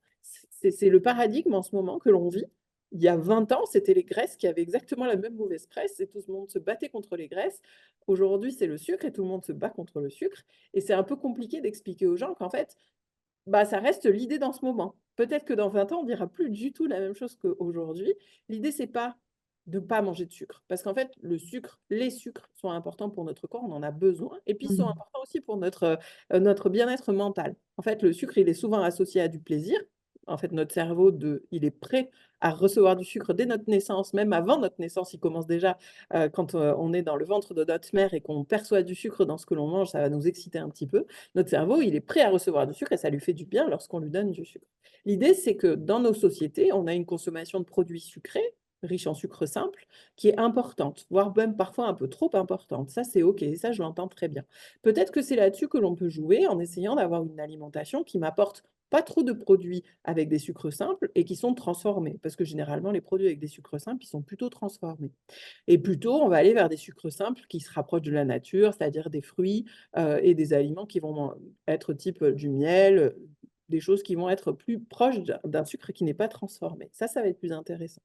C'est le paradigme en ce moment que l'on vit. Il y a 20 ans, c'était les graisses qui avaient exactement la même mauvaise presse et tout le monde se battait contre les graisses. Aujourd'hui, c'est le sucre et tout le monde se bat contre le sucre. Et c'est un peu compliqué d'expliquer aux gens qu'en fait, bah, ça reste l'idée dans ce moment. Peut-être que dans 20 ans, on dira plus du tout la même chose qu'aujourd'hui. L'idée, c'est pas de ne pas manger de sucre. Parce qu'en fait, le sucre, les sucres sont importants pour notre corps, on en a besoin. Et puis, ils sont Mhm. importants aussi pour notre bien-être mental. En fait, le sucre, il est souvent associé à du plaisir. En fait, notre cerveau, il est prêt à recevoir du sucre dès notre naissance, même avant notre naissance. Il commence déjà quand on est dans le ventre de notre mère et qu'on perçoit du sucre dans ce que l'on mange, ça va nous exciter un petit peu. Notre cerveau, il est prêt à recevoir du sucre et ça lui fait du bien lorsqu'on lui donne du sucre. L'idée, c'est que dans nos sociétés, on a une consommation de produits sucrés, riches en sucre simple, qui est importante, voire même parfois un peu trop importante. Ça, c'est OK, ça, je l'entends très bien. Peut-être que c'est là-dessus que l'on peut jouer en essayant d'avoir une alimentation qui m'apporte pas trop de produits avec des sucres simples et qui sont transformés. Parce que généralement, les produits avec des sucres simples, ils sont plutôt transformés. Et plutôt, on va aller vers des sucres simples qui se rapprochent de la nature, c'est-à-dire des fruits et des aliments qui vont être type du miel, des choses qui vont être plus proches d'un sucre qui n'est pas transformé. Ça va être plus intéressant.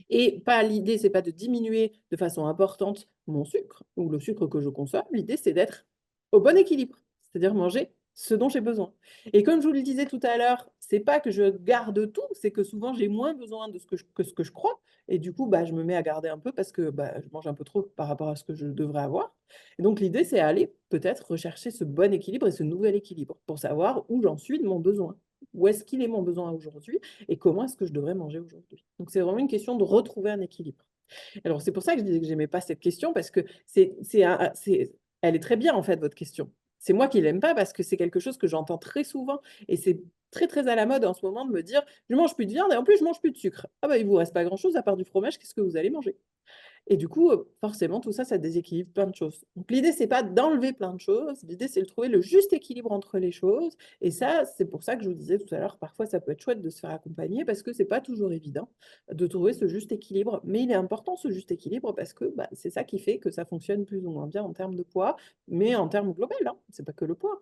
Et pas l'idée, c'est pas de diminuer de façon importante mon sucre ou le sucre que je consomme. L'idée, c'est d'être au bon équilibre, c'est-à-dire manger ce dont j'ai besoin. Et comme je vous le disais tout à l'heure, c'est pas que je garde tout, c'est que souvent j'ai moins besoin de ce que je crois. Et du coup, bah, je me mets à garder un peu parce que bah, je mange un peu trop par rapport à ce que je devrais avoir. Et donc, l'idée, c'est aller peut-être rechercher ce bon équilibre et ce nouvel équilibre pour savoir où j'en suis de mon besoin. Où est-ce qu'il est mon besoin aujourd'hui et comment est-ce que je devrais manger aujourd'hui. Donc, c'est vraiment une question de retrouver un équilibre. Alors, c'est pour ça que je disais que j'aimais pas cette question parce que elle est très bien, en fait, votre question. C'est moi qui l'aime pas parce que c'est quelque chose que j'entends très souvent et c'est très, très à la mode en ce moment de me dire: «Je mange plus de viande et en plus je mange plus de sucre». Ah bah, il vous reste pas grand-chose à part du fromage, qu'est-ce que vous allez manger? Et du coup, forcément, tout ça, ça déséquilibre plein de choses. Donc l'idée, c'est pas d'enlever plein de choses, l'idée, c'est de trouver le juste équilibre entre les choses et ça, c'est pour ça que je vous disais tout à l'heure, parfois, ça peut être chouette de se faire accompagner parce que c'est pas toujours évident de trouver ce juste équilibre. Mais il est important, ce juste équilibre, parce que, bah, c'est ça qui fait que ça fonctionne plus ou moins bien en termes de poids, mais en termes global, hein, c'est pas que le poids.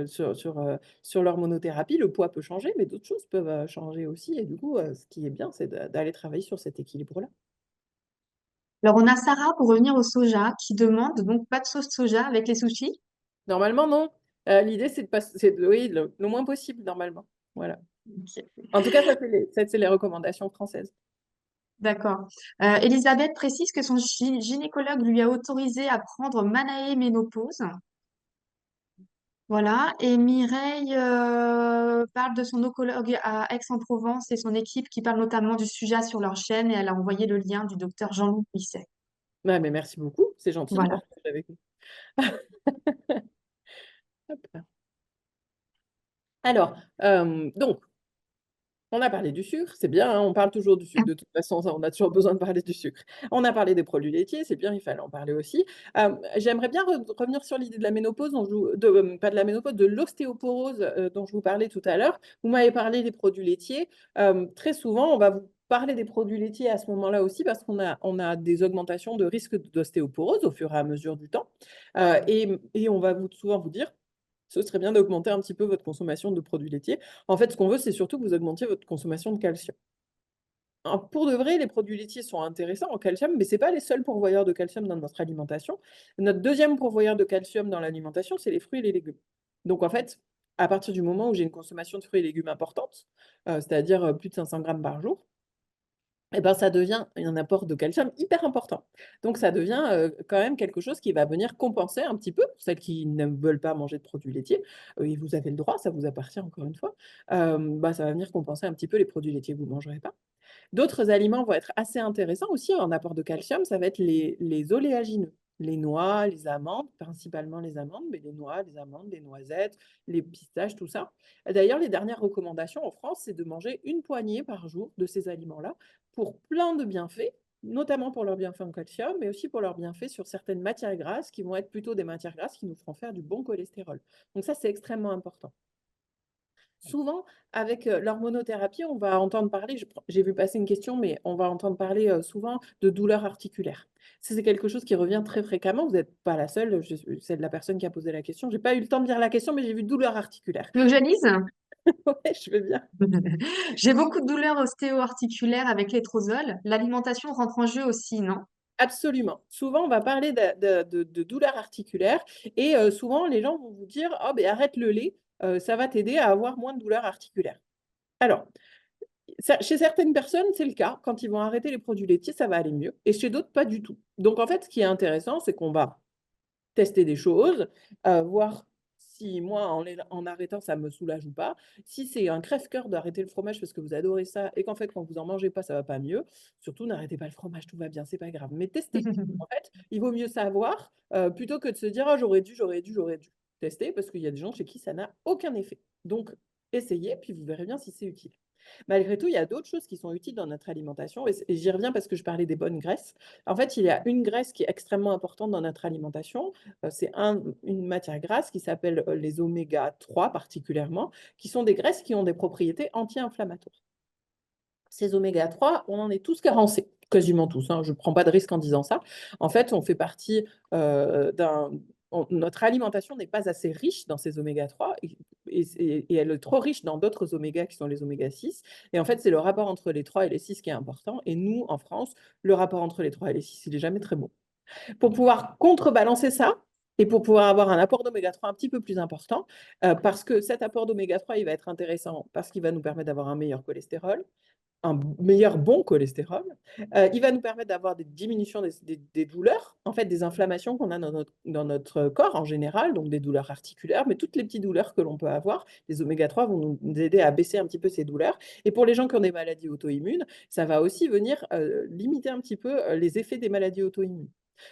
Sur l'hormonothérapie, le poids peut changer, mais d'autres choses peuvent, changer aussi et du coup, ce qui est bien, c'est d'aller travailler sur cet équilibre-là. Alors, on a Sarah, pour revenir au soja, qui demande donc pas de sauce soja avec les sushis. Normalement, non. L'idée, oui, le moins possible, normalement. Voilà. Ok. En tout cas, ça, c'est les recommandations françaises. D'accord. Elisabeth précise que son gynécologue lui a autorisé à prendre Manae Ménopause. Voilà. Et Mireille parle de son oncologue à Aix-en-Provence et son équipe qui parle notamment du sujet sur leur chaîne et elle a envoyé le lien du docteur Jean-Loup Bisset. Ouais, mais merci beaucoup, c'est gentil de Voilà. partager avec nous. Hop. Alors, donc on a parlé du sucre, c'est bien, hein, on parle toujours du sucre. De toute façon, ça, on a toujours besoin de parler du sucre. On a parlé des produits laitiers, c'est bien, il fallait en parler aussi. J'aimerais bien revenir sur l'idée de la ménopause dont je vous de, pas de la ménopause, de l'ostéoporose, dont je vous parlais tout à l'heure. Vous m'avez parlé des produits laitiers. Très souvent, on va vous parler des produits laitiers à ce moment-là aussi parce qu'on a des augmentations de risque d'ostéoporose au fur et à mesure du temps. Et on va souvent vous dire ce serait bien d'augmenter un petit peu votre consommation de produits laitiers. En fait, ce qu'on veut, c'est surtout que vous augmentiez votre consommation de calcium. Alors, pour de vrai, les produits laitiers sont intéressants en calcium, mais ce n'est pas les seuls pourvoyeurs de calcium dans notre alimentation. Notre deuxième pourvoyeur de calcium dans l'alimentation, c'est les fruits et les légumes. Donc, en fait, à partir du moment où j'ai une consommation de fruits et légumes importante, c'est-à-dire plus de 500 grammes par jour, et ben, ça devient un apport de calcium hyper important. Donc ça devient, quand même quelque chose qui va venir compenser un petit peu, pour celles qui ne veulent pas manger de produits laitiers, et vous avez le droit, ça vous appartient encore une fois. Bah, ça va venir compenser un petit peu les produits laitiers que vous ne mangerez pas. D'autres aliments vont être assez intéressants aussi en apport de calcium, ça va être les oléagineux. Les noix, les amandes, principalement les amandes, mais les noix, les amandes, les noisettes, les pistaches, tout ça. D'ailleurs, les dernières recommandations en France, c'est de manger une poignée par jour de ces aliments-là pour plein de bienfaits, notamment pour leurs bienfaits en calcium, mais aussi pour leurs bienfaits sur certaines matières grasses qui vont être plutôt des matières grasses qui nous feront faire du bon cholestérol. Donc ça, c'est extrêmement important. Souvent, avec, l'hormonothérapie, on va entendre parler, j'ai vu passer une question, mais on va entendre parler, souvent de douleurs articulaires. Ça, c'est quelque chose qui revient très fréquemment. Vous n'êtes pas la seule, c'est la personne qui a posé la question. J'ai pas eu le temps de lire la question, mais j'ai vu douleurs articulaires. Donc, Janice, Ouais, je veux bien. j'ai beaucoup de douleurs ostéo-articulaires avec l'étrozole. L'alimentation rentre en jeu aussi, non? Absolument. Souvent, on va parler de douleurs articulaires et souvent, les gens vont vous dire: «Oh beh, arrête le lait, ça va t'aider à avoir moins de douleurs articulaires». Alors, chez certaines personnes, c'est le cas. Quand ils vont arrêter les produits laitiers, ça va aller mieux et chez d'autres, pas du tout. Donc en fait, ce qui est intéressant, c'est qu'on va tester des choses, voir si moi, en arrêtant, ça me soulage ou pas. Si c'est un crève-cœur d'arrêter le fromage parce que vous adorez ça et qu'en fait, quand vous en mangez pas, ça va pas mieux, surtout n'arrêtez pas le fromage, tout va bien, c'est pas grave. Mais testez. En fait, il vaut mieux savoir, plutôt que de se dire: «Ah j'aurais dû, j'aurais dû, j'aurais dû». Testez parce qu'il y a des gens chez qui ça n'a aucun effet. Donc essayez, puis vous verrez bien si c'est utile. Malgré tout, il y a d'autres choses qui sont utiles dans notre alimentation et j'y reviens parce que je parlais des bonnes graisses. En fait, il y a une graisse qui est extrêmement importante dans notre alimentation, c'est une matière grasse qui s'appelle, les oméga 3 particulièrement, qui sont des graisses qui ont des propriétés anti-inflammatoires. Ces oméga 3, on en est tous carencés, quasiment tous, hein, je ne prends pas de risque en disant ça. En fait, on fait partie, d'un notre alimentation n'est pas assez riche dans ces oméga 3 et elle est trop riche dans d'autres oméga qui sont les oméga 6 et en fait, c'est le rapport entre les 3 et les 6 qui est important et nous, en France, le rapport entre les 3 et les 6, il est jamais très bon. Pour pouvoir contrebalancer ça et pour pouvoir avoir un apport d'oméga 3 un petit peu plus important, parce que cet apport d'oméga 3, il va être intéressant parce qu'il va nous permettre d'avoir un meilleur cholestérol, un meilleur bon cholestérol. Il va nous permettre d'avoir des diminutions des douleurs, en fait, des inflammations qu'on a dans notre corps en général, donc des douleurs articulaires, mais toutes les petites douleurs que l'on peut avoir. Les oméga 3 vont nous aider à baisser un petit peu ces douleurs. Et pour les gens qui ont des maladies auto-immunes, ça va aussi venir limiter un petit peu les effets des maladies auto-immunes.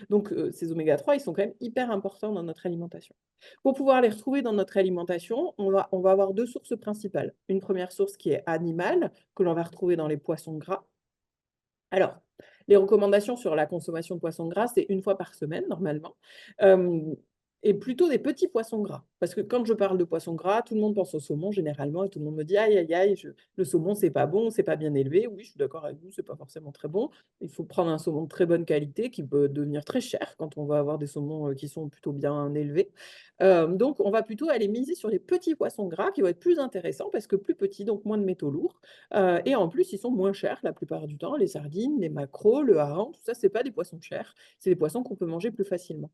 Donc, ces oméga 3, ils sont quand même hyper importants dans notre alimentation. Pour pouvoir les retrouver dans notre alimentation, on va avoir 2 sources principales. Une première source qui est animale, que l'on va retrouver dans les poissons gras. Alors, les recommandations sur la consommation de poissons gras, c'est une fois par semaine normalement, hem et plutôt des petits poissons gras. Parce que quand je parle de poissons gras, tout le monde pense au saumon généralement et tout le monde me dit: «Aïe, aïe, aïe, le saumon, c'est pas bon, c'est pas bien élevé». Oui, je suis d'accord avec vous, c'est pas forcément très bon. Il faut prendre un saumon de très bonne qualité qui peut devenir très cher quand on va avoir des saumons, qui sont plutôt bien élevés. Donc on va plutôt aller miser sur les petits poissons gras qui vont être plus intéressants parce que plus petits, donc moins de métaux lourds. Et en plus, ils sont moins chers la plupart du temps. Les sardines, les maquereaux, le hareng, tout ça, c'est pas des poissons chers. C'est des poissons qu'on peut manger plus facilement.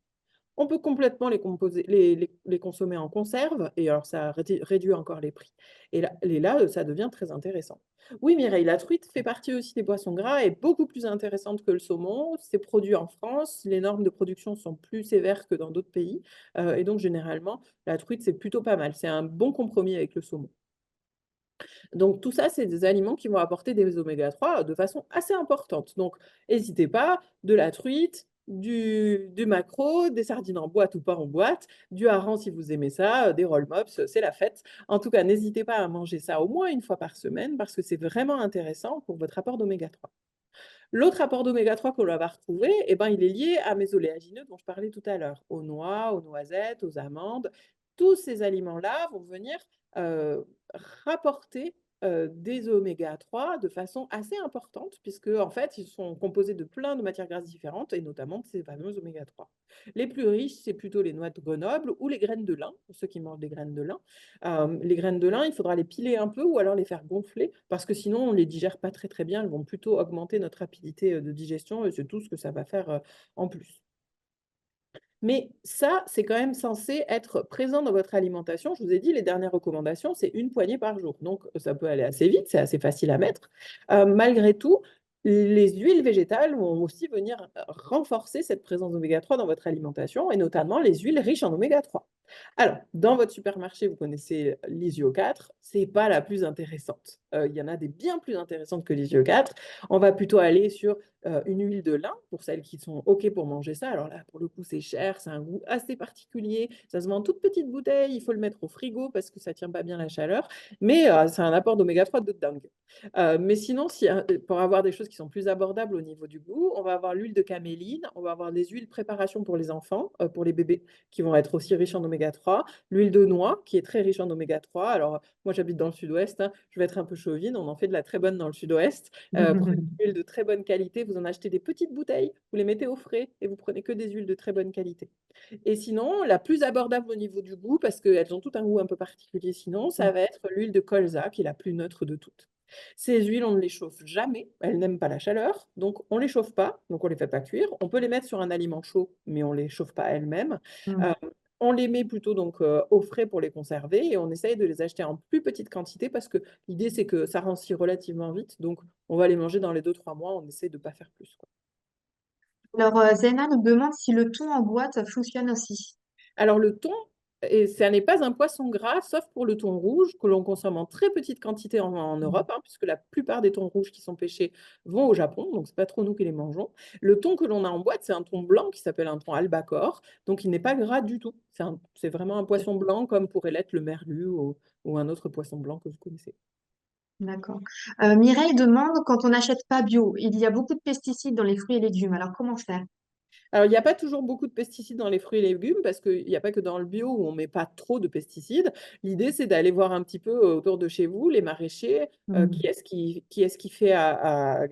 On peut complètement les consommer en conserve et alors ça réduit encore les prix. Et là, ça devient très intéressant. Oui, Mireille, la truite fait partie aussi des poissons gras et beaucoup plus intéressante que le saumon. C'est produit en France, les normes de production sont plus sévères que dans d'autres pays, et donc généralement, la truite, c'est plutôt pas mal. C'est un bon compromis avec le saumon. Donc tout ça, c'est des aliments qui vont apporter des oméga 3 de façon assez importante. Donc n'hésitez pas, de la truite, du maquereau, des sardines en boîte ou pas en boîte, du hareng si vous aimez ça, des roll mops, c'est la fête. En tout cas, n'hésitez pas à manger ça au moins une fois par semaine parce que c'est vraiment intéressant pour votre apport d'oméga 3. L'autre apport d'oméga 3 qu'on va retrouver, eh ben, il est lié à mes oléagineux dont je parlais tout à l'heure, aux noix, aux noisettes, aux amandes. Tous ces aliments-là vont venir euh, rapporter des oméga 3 de façon assez importante, puisque en fait, ils sont composés de plein de matières grasses différentes, et notamment de ces fameux oméga 3. Les plus riches, c'est plutôt les noix de Grenoble ou les graines de lin, pour ceux qui mangent des graines de lin. Les graines de lin, il faudra les piler un peu ou alors les faire gonfler parce que sinon on ne les digère pas très très bien. Elles vont plutôt augmenter notre rapidité de digestion et c'est tout ce que ça va faire en plus. Mais ça, c'est quand même censé être présent dans votre alimentation. Je vous ai dit, les dernières recommandations, c'est une poignée par jour. Donc, ça peut aller assez vite, c'est assez facile à mettre. Malgré tout, les huiles végétales vont aussi venir renforcer cette présence d'oméga 3 dans votre alimentation et notamment les huiles riches en oméga 3. Alors, dans votre supermarché, vous connaissez l'Isio 4, c'est pas la plus intéressante. Il y en a des bien plus intéressantes que l'Isio 4. On va plutôt aller sur une huile de lin pour celles qui sont OK pour manger ça. Alors là, pour le coup, c'est cher, c'est un goût assez particulier. Ça se vend en toute petite bouteille, il faut le mettre au frigo parce que ça tient pas bien la chaleur. Mais c'est un apport d'oméga 3 de dingue. Mais sinon, pour avoir des choses qui sont plus abordables au niveau du goût, on va avoir l'huile de caméline, on va avoir des huiles préparation pour les enfants, pour les bébés, qui vont être aussi riches en oméga 3. L'huile de noix, qui est très riche en oméga 3. Alors, moi, j'habite dans le sud-ouest, hein, je vais être un peu chauvine, on en fait de la très bonne dans le sud-ouest. Prenez des huiles de très bonne qualité, vous en achetez des petites bouteilles, vous les mettez au frais et vous prenez que des huiles de très bonne qualité. Et sinon, la plus abordable au niveau du goût, parce qu'elles ont tout un goût un peu particulier sinon, ça va être l'huile de colza, qui est la plus neutre de toutes. Ces huiles, on ne les chauffe jamais, elles n'aiment pas la chaleur, donc on ne les chauffe pas, donc on ne les fait pas cuire. On peut les mettre sur un aliment chaud, mais on ne les chauffe pas elles-mêmes. Euh, on les met plutôt donc au frais pour les conserver et on essaye de les acheter en plus petite quantité parce que l'idée c'est que ça rancit relativement vite, donc on va les manger dans les 2 3 mois, on essaie de ne pas faire plus, quoi. Alors, Zaina nous demande si le thon en boîte fonctionne aussi. Alors le thon, et ça n'est pas un poisson gras, sauf pour le thon rouge, que l'on consomme en très petite quantité en Europe, hein, puisque la plupart des thons rouges qui sont pêchés vont au Japon, donc c'est pas trop nous qui les mangeons. Le thon que l'on a en boîte, c'est un thon blanc qui s'appelle un thon albacore, donc il n'est pas gras du tout. C'est vraiment un poisson blanc comme pourrait l'être le merlu ou un autre poisson blanc que vous connaissez. D'accord. Mireille demande, quand on n'achète pas bio, il y a beaucoup de pesticides dans les fruits et légumes. Alors, comment faire? Alors, il n'y a pas toujours beaucoup de pesticides dans les fruits et légumes parce qu'il n'y a pas que dans le bio où on ne met pas trop de pesticides. L'idée, c'est d'aller voir un petit peu autour de chez vous, les maraîchers, qui est-ce qui fait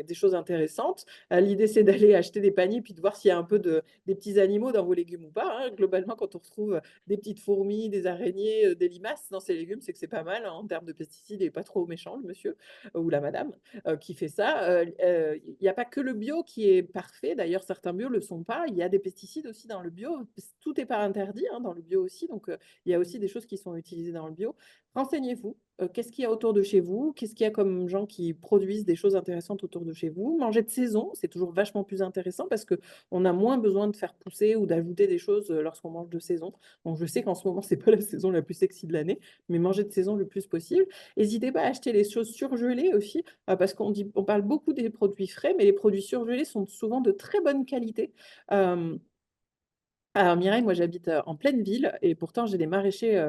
des choses intéressantes. L'idée, c'est d'aller acheter des paniers puis de voir s'il y a un peu des petits animaux dans vos légumes ou pas, hein. Globalement, quand on retrouve des petites fourmis, des araignées, des limaces dans ces légumes, c'est que c'est pas mal, hein, en termes de pesticides et pas trop méchant, le monsieur ou la madame qui fait ça. Il n'y a pas que le bio qui est parfait. D'ailleurs, certains bio ne le sont pas. Il y a des pesticides aussi dans le bio. Tout n'est pas interdit hein, dans le bio aussi. Donc, il y a aussi des choses qui sont utilisées dans le bio. Renseignez-vous. Qu'est-ce qu'il y a autour de chez vous? Qu'est-ce qu'il y a comme gens qui produisent des choses intéressantes autour de chez vous? Manger de saison, c'est toujours vachement plus intéressant parce qu'on a moins besoin de faire pousser ou d'ajouter des choses lorsqu'on mange de saison. Donc, je sais qu'en ce moment, c'est pas la saison la plus sexy de l'année, mais manger de saison le plus possible. N'hésitez pas à acheter les choses surgelées aussi, parce on parle beaucoup des produits frais, mais les produits surgelés sont souvent de très bonne qualité. Euh, alors Mireille, moi j'habite en pleine ville et pourtant j'ai des maraîchers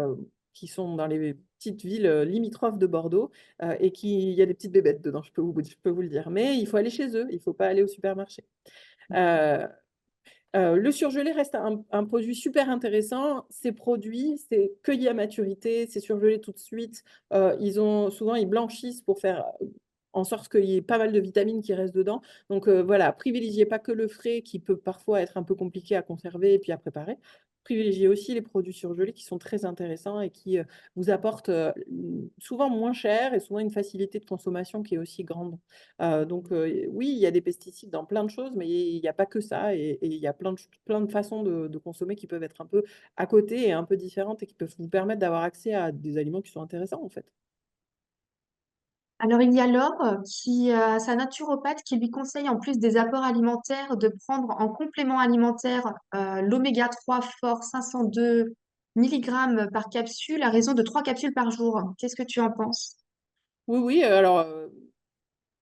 qui sont dans les petites villes limitrophes de Bordeaux et il y a des petites bébêtes dedans, je peux vous le dire. Mais il faut aller chez eux, il ne faut pas aller au supermarché. Euh, le surgelé reste un produit super intéressant. Ces produits, c'est cueilli à maturité, c'est surgelé tout de suite. Souvent, ils blanchissent pour faire en sorte qu'il y ait pas mal de vitamines qui restent dedans. Donc voilà, privilégiez pas que le frais qui peut parfois être un peu compliqué à conserver et puis à préparer. Privilégiez aussi les produits surgelés qui sont très intéressants et qui vous apportent souvent moins cher et souvent une facilité de consommation qui est aussi grande. Donc oui, il y a des pesticides dans plein de choses, mais il n'y a pas que ça et il y a plein de façons de consommer qui peuvent être un peu à côté et un peu différentes et qui peuvent vous permettre d'avoir accès à des aliments qui sont intéressants en fait. Alors, il y a Laure qui a sa naturopathe qui lui conseille, en plus des apports alimentaires, de prendre en complément alimentaire l'oméga 3 fort 502 milligrammes par capsule à raison de 3 capsules par jour. Qu'est-ce que tu en penses? Oui, oui, alors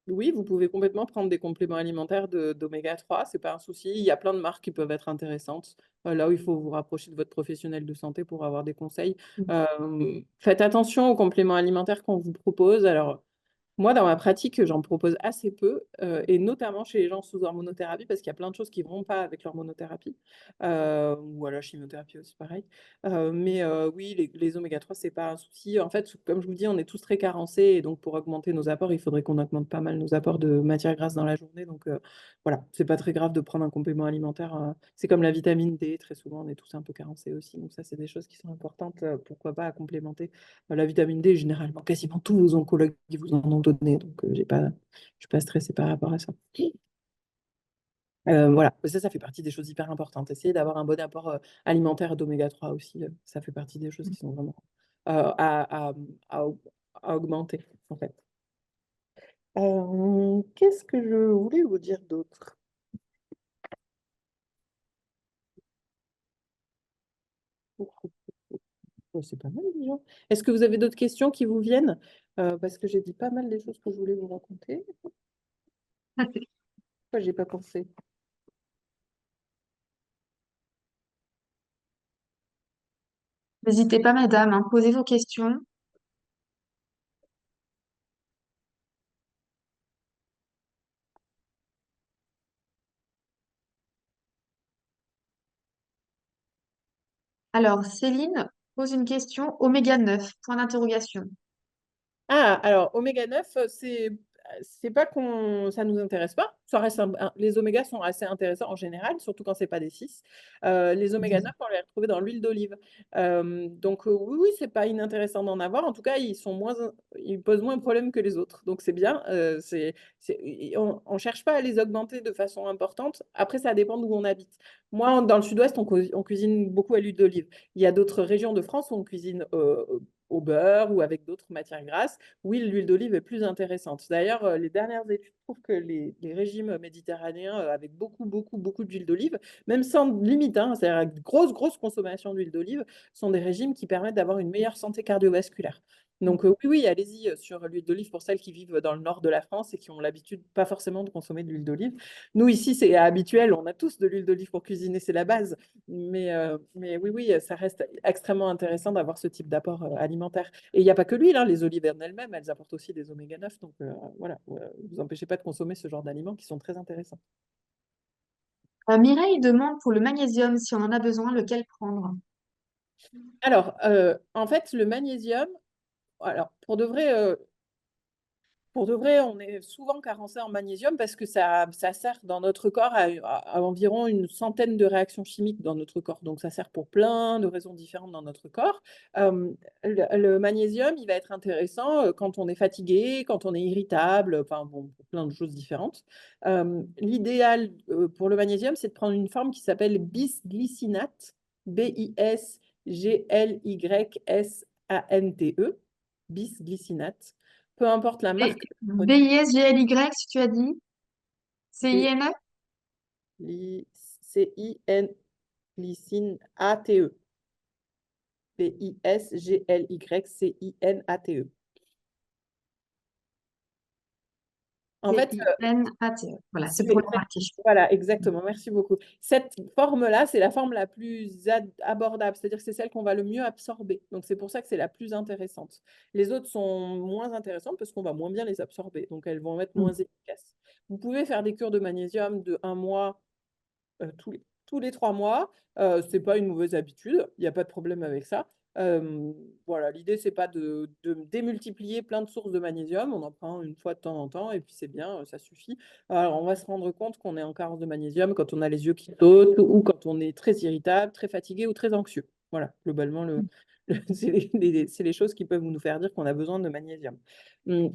Oui, vous pouvez complètement prendre des compléments alimentaires d'oméga 3, c'est pas un souci. Il y a plein de marques qui peuvent être intéressantes. Là où il faut vous rapprocher de votre professionnel de santé pour avoir des conseils. Faites attention aux compléments alimentaires qu'on vous propose. Alors, moi, dans ma pratique, j'en propose assez peu, et notamment chez les gens sous hormonothérapie, parce qu'il y a plein de choses qui ne vont pas avec l'hormonothérapie, ou à la chimiothérapie aussi, pareil. Oui, les oméga 3, c'est pas un souci. En fait, comme je vous dis, on est tous très carencés, et donc pour augmenter nos apports, il faudrait qu'on augmente pas mal nos apports de matières grasses dans la journée. Donc voilà, c'est pas très grave de prendre un complément alimentaire. C'est comme la vitamine D, très souvent, on est tous un peu carencés aussi. Donc ça, c'est des choses qui sont importantes, pourquoi pas à complémenter. La vitamine D, généralement, quasiment tous vos oncologues qui vous en ont donné, donc je suis pas stressée par rapport à ça. Voilà, ça fait partie des choses hyper importantes. Essayez d'avoir un bon apport alimentaire d'oméga 3 aussi, ça fait partie des choses qui sont vraiment à augmenter, en fait. Qu'est-ce que je voulais vous dire d'autre? Ouais, c'est pas mal déjà. Est-ce que vous avez d'autres questions qui vous viennent? Parce que j'ai dit pas mal des choses que je voulais vous raconter. Pourquoi j'ai pas pensé? N'hésitez pas, madame, hein, posez vos questions. Alors, Céline pose une question. Oméga 9 point d'interrogation. Ah, alors oméga 9, c'est pas qu'on ça nous intéresse pas. Ça reste les omégas sont assez intéressants en général, surtout quand c'est pas des 6. Les oméga 9, on les retrouve dans l'huile d'olive. Donc oui, oui, c'est pas inintéressant d'en avoir. En tout cas, ils posent moins de problèmes que les autres. Donc c'est bien. On cherche pas à les augmenter de façon importante. Après, ça dépend d'où on habite. Moi, dans le sud-ouest, on cuisine beaucoup à l'huile d'olive. Il y a d'autres régions de France où on cuisine au beurre ou avec d'autres matières grasses. Oui, l'huile d'olive est plus intéressante. D'ailleurs, les dernières études prouvent que les régimes méditerranéens avec beaucoup, beaucoup, beaucoup d'huile d'olive, même sans limite, hein, c'est-à-dire avec grosse, grosse consommation d'huile d'olive, sont des régimes qui permettent d'avoir une meilleure santé cardiovasculaire. Donc oui, oui, allez-y sur l'huile d'olive pour celles qui vivent dans le nord de la France et qui ont l'habitude pas forcément de consommer de l'huile d'olive. Nous, ici, c'est habituel, on a tous de l'huile d'olive pour cuisiner, c'est la base. Mais oui, oui, ça reste extrêmement intéressant d'avoir ce type d'apport alimentaire. Et il n'y a pas que l'huile, hein, les olives en elles-mêmes, elles apportent aussi des oméga 9. Donc voilà, vous empêchez pas de consommer ce genre d'aliments qui sont très intéressants. Mireille demande pour le magnésium, si on en a besoin, lequel prendre. Alors, en fait, le magnésium, alors pour de vrai, on est souvent carencé en magnésium parce que ça sert dans notre corps à environ une centaine de réactions chimiques dans notre corps. Donc, ça sert pour plein de raisons différentes dans notre corps. Le magnésium, il va être intéressant quand on est fatigué, quand on est irritable, enfin bon, pour plein de choses différentes. L'idéal pour le magnésium, c'est de prendre une forme qui s'appelle bisglycinate, Bisglysynate, bisglycinate. Peu importe la marque que vous prenez. BISGLY, si tu as dit. CINE? C-I-N, glycinate. Bisglycinate. En fait, CINATE. Voilà, c'est pour le marquer. voilà, exactement. Merci beaucoup. Cette forme-là, c'est la forme la plus abordable, c'est-à-dire que c'est celle qu'on va le mieux absorber. Donc, c'est pour ça que c'est la plus intéressante. Les autres sont moins intéressantes parce qu'on va moins bien les absorber. Donc, elles vont être moins efficaces. Vous pouvez faire des cures de magnésium de 1 mois tous les 3 mois. C'est pas une mauvaise habitude, il n'y a pas de problème avec ça. Voilà, l'idée, c'est pas de démultiplier plein de sources de magnésium. On en prend une fois de temps en temps et puis c'est bien, ça suffit. Alors, on va se rendre compte qu'on est en carence de magnésium quand on a les yeux qui sautent ou quand on est très irritable, très fatigué ou très anxieux. Voilà, globalement, c'est les choses qui peuvent nous faire dire qu'on a besoin de magnésium.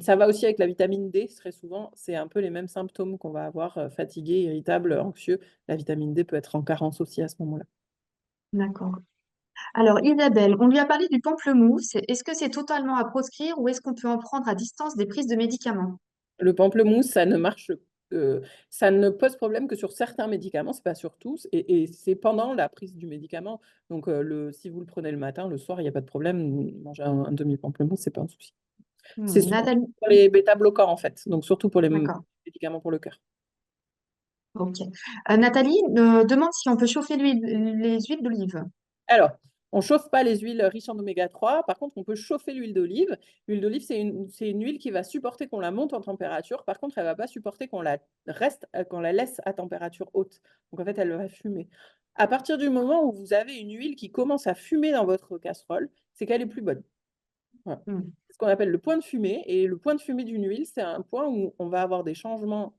Ça va aussi avec la vitamine D, très souvent, c'est un peu les mêmes symptômes qu'on va avoir, fatigué, irritable, anxieux. La vitamine D peut être en carence aussi à ce moment-là. D'accord. Alors, Isabelle, on lui a parlé du pamplemousse. Est-ce que c'est totalement à proscrire ou est-ce qu'on peut en prendre à distance des prises de médicaments? Le pamplemousse, ça ne pose problème que sur certains médicaments, c'est pas sur tous, et c'est pendant la prise du médicament. Donc, si vous le prenez le matin, le soir, il n'y a pas de problème. Manger un demi-pamplemousse, c'est pas un souci. C'est surtout Nathalie, pour les bêta-bloquants, en fait. Donc, surtout pour les d'accord. médicaments pour le cœur. Ok. Nathalie demande si on peut chauffer les huiles d'olive. Alors, on ne chauffe pas les huiles riches en oméga 3. Par contre, on peut chauffer l'huile d'olive. L'huile d'olive, c'est une huile qui va supporter qu'on la monte en température. Par contre, elle ne va pas supporter qu'on la laisse à température haute. Donc, en fait, elle va fumer. À partir du moment où vous avez une huile qui commence à fumer dans votre casserole, c'est qu'elle est plus bonne. Voilà. Hmm. C'est ce qu'on appelle le point de fumée. Et le point de fumée d'une huile, c'est un point où on va avoir des changements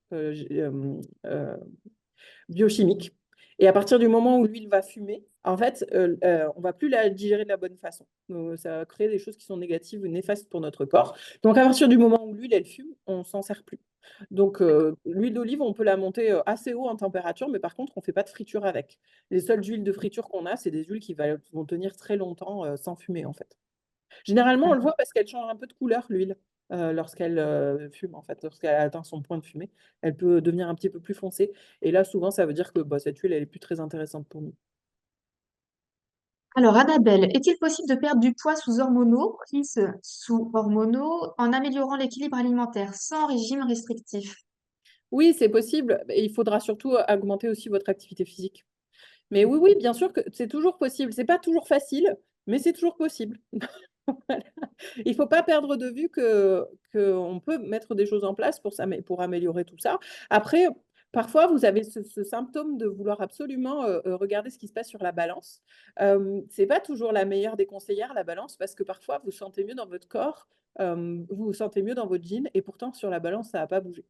biochimique. Et à partir du moment où l'huile va fumer, en fait, on va plus la digérer de la bonne façon. Donc, ça va créer des choses qui sont négatives ou néfastes pour notre corps. Donc, à partir du moment où l'huile, elle fume, on s'en sert plus. Donc, l'huile d'olive, on peut la monter assez haut en température, mais par contre, on ne fait pas de friture avec. Les seules huiles de friture qu'on a, c'est des huiles qui vont tenir très longtemps sans fumer, en fait. Généralement, on le voit parce qu'elle change un peu de couleur, l'huile, lorsqu'elle fume, en fait. Lorsqu'elle atteint son point de fumée, elle peut devenir un petit peu plus foncée. Et là, souvent, ça veut dire que bah, cette huile, elle est plus très intéressante pour nous. Alors, Annabelle, est-il possible de perdre du poids sous hormonaux, prise sous hormonaux, en améliorant l'équilibre alimentaire sans régime restrictif? Oui, c'est possible. Et il faudra surtout augmenter aussi votre activité physique. Mais oui, oui, bien sûr que c'est toujours possible. C'est pas toujours facile, mais c'est toujours possible. Voilà. Il faut pas perdre de vue que on peut mettre des choses en place pour améliorer tout ça. Après, parfois, vous avez ce symptôme de vouloir absolument, regarder ce qui se passe sur la balance. C'est pas toujours la meilleure des conseillères, la balance, parce que parfois, vous vous sentez mieux dans votre corps, vous vous sentez mieux dans votre jean et pourtant sur la balance, ça a pas bougé.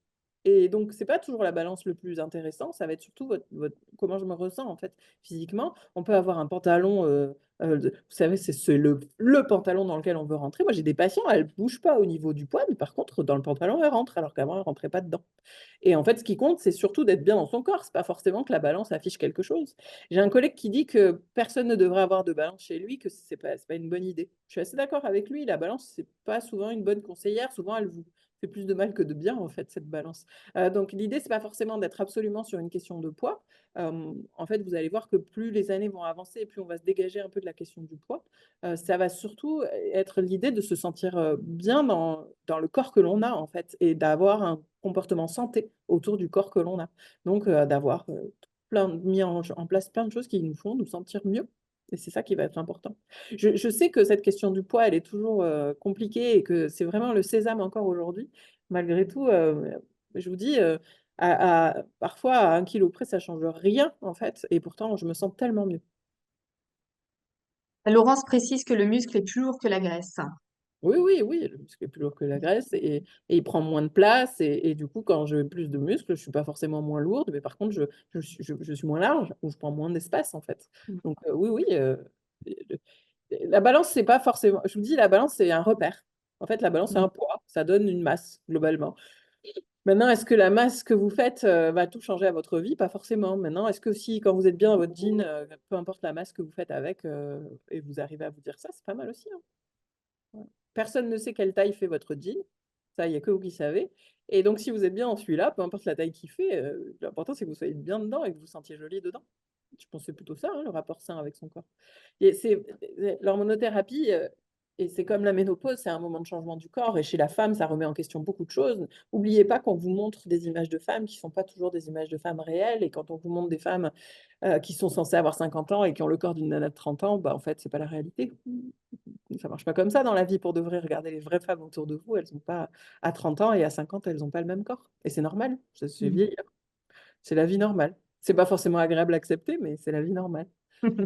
Et donc, c'est pas toujours la balance le plus intéressant, ça va être surtout votre comment je me ressens, en fait, physiquement. On peut avoir un pantalon, vous savez, c'est le pantalon dans lequel on veut rentrer. Moi, j'ai des patients, elles ne bougent pas au niveau du poids, mais par contre, dans le pantalon, elles rentrent, alors qu'avant, elles ne rentraient pas dedans. Et en fait, ce qui compte, c'est surtout d'être bien dans son corps. C'est pas forcément que la balance affiche quelque chose. J'ai un collègue qui dit que personne ne devrait avoir de balance chez lui, que c'est pas une bonne idée. Je suis assez d'accord avec lui. La balance, c'est pas souvent une bonne conseillère. Souvent, elle vous fait plus de mal que de bien, en fait, cette balance. Donc, l'idée, c'est pas forcément d'être absolument sur une question de poids. En fait, vous allez voir que plus les années vont avancer, plus on va se dégager un peu de la question du poids. Ça va surtout être l'idée de se sentir bien dans le corps que l'on a, en fait, et d'avoir un comportement santé autour du corps que l'on a. Donc, d'avoir mis en place plein de choses qui nous font nous sentir mieux. Et c'est ça qui va être important. Je sais que cette question du poids, elle est toujours compliquée et que c'est vraiment le sésame encore aujourd'hui. Malgré tout, je vous dis, parfois à 1 kilo près, ça change rien en fait. Et pourtant, je me sens tellement mieux. Laurence précise que le muscle est plus lourd que la graisse. Oui, oui, oui, le muscle est plus lourd que la graisse et il prend moins de place. Et du coup, quand j'ai plus de muscles, je ne suis pas forcément moins lourde, mais par contre, je suis moins large ou je prends moins d'espace en fait. Donc, oui, oui, le- la balance, c'est pas forcément. Je vous dis, la balance, c'est un repère. En fait, la balance, c'est un poids. Ça donne une masse globalement. Maintenant, est-ce que la masse que vous faites va tout changer à votre vie? Pas forcément. Maintenant, est-ce que si, quand vous êtes bien dans votre jean, peu importe la masse que vous faites avec, et vous arrivez à vous dire ça, c'est pas mal aussi, hein. Ouais. Personne ne sait quelle taille fait votre jean. Ça, il n'y a que vous qui savez. Et donc, si vous êtes bien dans celui-là, peu importe la taille qu'il fait, l'important, c'est que vous soyez bien dedans et que vous vous sentiez joli dedans. Je pense que c'est plutôt ça, hein, le rapport sain avec son corps. Et l'hormonothérapie, et c'est comme la ménopause, c'est un moment de changement du corps. Et chez la femme, ça remet en question beaucoup de choses. N'oubliez pas qu'on vous montre des images de femmes qui ne sont pas toujours des images de femmes réelles. Et quand on vous montre des femmes qui sont censées avoir 50 ans et qui ont le corps d'une nana de 30 ans, bah, en fait, c'est pas la réalité. Ça marche pas comme ça dans la vie pour de vrai. Regardez les vraies femmes autour de vous, elles ont pas à 30 ans et à 50, elles n'ont pas le même corps. Et c'est normal, c'est Mhm. vieillir. C'est la vie normale. C'est pas forcément agréable à accepter, mais c'est la vie normale.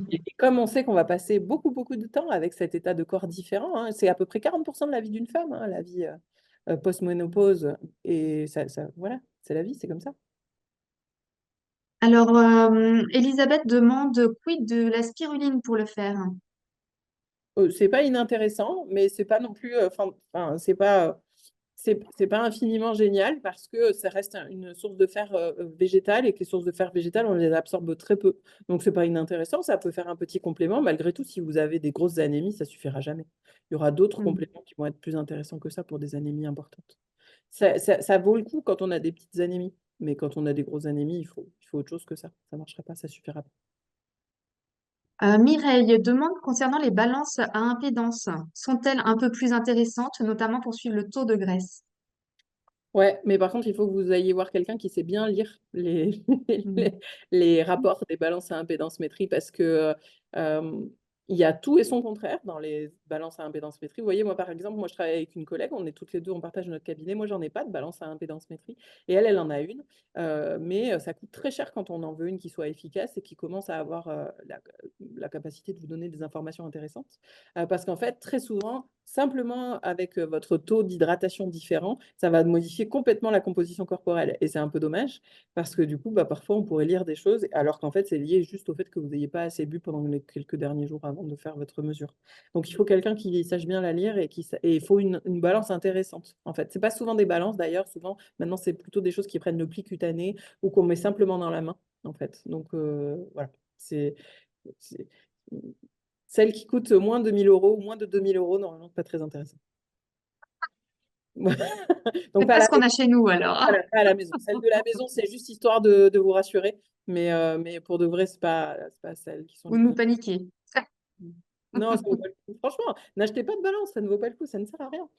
Et comme on sait qu'on va passer beaucoup, beaucoup de temps avec cet état de corps différent, hein, c'est à peu près 40% de la vie d'une femme, hein, la vie post-ménopause. Et voilà, c'est la vie, c'est comme ça. Alors, Elisabeth demande quid de la spiruline pour le faire. C'est pas inintéressant, mais c'est pas non plus, c'est pas infiniment génial parce que ça reste une source de fer végétale et que les sources de fer végétales, on les absorbe très peu. Donc, c'est pas inintéressant. Ça peut faire un petit complément. Malgré tout, si vous avez des grosses anémies, ça suffira jamais. Il y aura d'autres Mhm. compléments qui vont être plus intéressants que ça pour des anémies importantes. Ça vaut le coup quand on a des petites anémies. Mais quand on a des grosses anémies, il faut autre chose que ça. Ça ne marchera pas, ça suffira pas. Mireille demande concernant les balances à impédance. Sont-elles un peu plus intéressantes, notamment pour suivre le taux de graisse? Ouais, mais par contre, il faut que vous ayez voir quelqu'un qui sait bien lire Hmm. les, les rapports des balances à impédance métrie parce que euh, il y a tout et son contraire dans les balances à impédance métrie. Vous voyez, moi, par exemple, moi, je travaille avec une collègue, on est toutes les deux, on partage notre cabinet. Moi, j'en ai pas de balance à impédance métrie et elle en a une. Mais ça coûte très cher quand on en veut une qui soit efficace et qui commence à avoir la capacité de vous donner des informations intéressantes. Parce qu'en fait, très souvent, simplement avec votre taux d'hydratation différent, ça va modifier complètement la composition corporelle. Et c'est un peu dommage, parce que du coup, bah, parfois, on pourrait lire des choses, alors qu'en fait, c'est lié juste au fait que vous n'ayez pas assez bu pendant les quelques derniers jours avant de faire votre mesure. Donc, il faut quelqu'un qui sache bien la lire et il faut une balance intéressante. En fait, c'est pas souvent des balances d'ailleurs, souvent, maintenant, c'est plutôt des choses qui prennent le pli cutané ou qu'on met simplement dans la main, en fait. Donc, voilà. C'est- Celle qui coûte moins de 1 000 € ou moins de 2 000 €, normalement, pas très intéressant. Donc, C'est pas à pas la ce qu'on maison. a chez nous alors. Voilà, pas à la maison. Celle de la maison, c'est juste histoire de vous rassurer. Mais pour de vrai, c'est pas celles qui sont Ou les nous plus. paniquer. Non, ça vaut pas le coup. Franchement, n'achetez pas de balance, ça ne vaut pas le coup, ça ne sert à rien.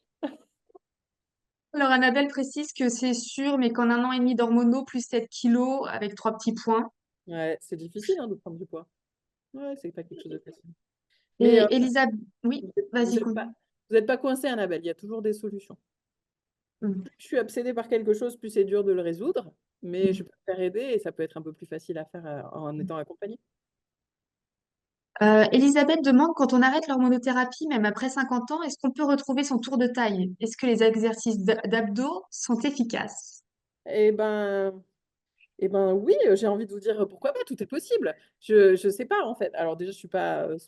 Alors, Annabelle précise que c'est sûr, mais qu'en 1 an et demi d'hormonaux, plus 7 kilos, avec 3 petits points. Ouais, c'est difficile hein, de prendre du poids. Ouais, c'est pas quelque chose de facile. Mais Et Elisabeth, oui, vous n'êtes vous vas-y, êtes pas, vous êtes pas coincé, Annabelle, il y a toujours des solutions. continue. Plus je suis obsédée par quelque chose, plus c'est dur de le résoudre, mais je peux me faire aider et ça peut être un peu plus facile à faire en étant accompagnée. Elisabeth demande, quand on arrête l'hormonothérapie, même après 50 ans, est-ce qu'on peut retrouver son tour de taille? Est-ce que les exercices d'abdos sont efficaces? Eh ben, Eh ben oui, j'ai envie de vous dire pourquoi pas, tout est possible. Je sais pas en fait. Alors déjà, je suis pas je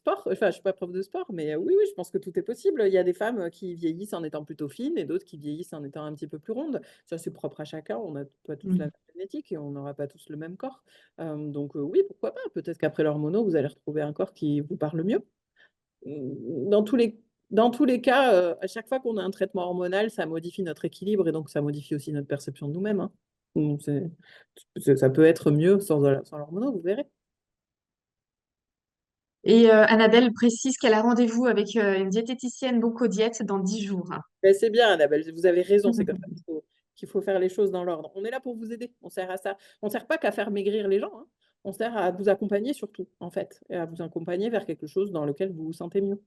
suis pas prof de sport, mais oui, oui, je pense que tout est possible. Il y a des femmes qui vieillissent en étant plutôt fines et d'autres qui vieillissent en étant un petit peu plus rondes. Ça, c'est propre à chacun. On n'a pas tous la Mm. même génétique et on n'aura pas tous le même corps. Donc oui, pourquoi pas. Peut-être qu'après l'hormono, vous allez retrouver un corps qui vous parle mieux. Dans tous les Dans tous les cas, à chaque fois qu'on a un traitement hormonal, ça modifie notre équilibre et donc ça modifie aussi notre perception de nous-mêmes, hein. Donc, ça peut être mieux sans l'hormono, vous verrez. Et Annabelle précise qu'elle a rendez-vous avec une diététicienne Bocodiète dans 10 jours. Mais c'est bien, Annabelle, vous avez raison, c'est comme ça qu'il faut faire les choses dans l'ordre. On est là pour vous aider, on sert à ça. On ne sert pas qu'à faire maigrir les gens, hein. On sert à vous accompagner surtout, en fait, et à vous accompagner vers quelque chose dans lequel vous vous sentez mieux.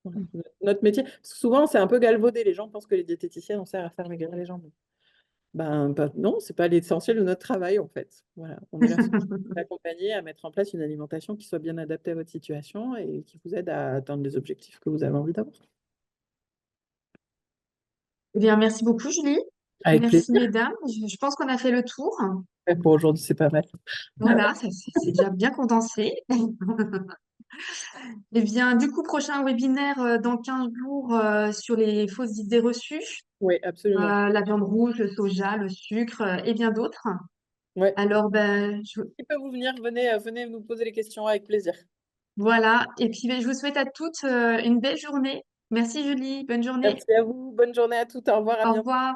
Voilà. Notre métier, parce que souvent, c'est un peu galvaudé. Les gens pensent que les diététiciennes, on sert à faire maigrir les gens. Ben, non, c'est pas l'essentiel de notre travail, en fait. Voilà. On est là pour vous accompagner à mettre en place une alimentation qui soit bien adaptée à votre situation et qui vous aide à atteindre les objectifs que vous avez envie d'avoir. Eh bien, merci beaucoup, Julie. Avec Merci, plaisir. mesdames. Je pense qu'on a fait le tour. Ouais, pour aujourd'hui, c'est pas mal. Voilà, c'est déjà bien condensé. Eh bien, du coup, prochain webinaire dans 15 jours sur les fausses idées reçues, Oui, absolument. la viande rouge, le soja, le sucre et bien d'autres. Ouais. Alors, ben, Qui peut vous venir, venez nous poser les questions avec plaisir. voilà. Et puis, ben, je vous souhaite à toutes une belle journée. Merci, Julie. Bonne journée. Merci à vous. Bonne journée à toutes. Au revoir, à Au bientôt. revoir.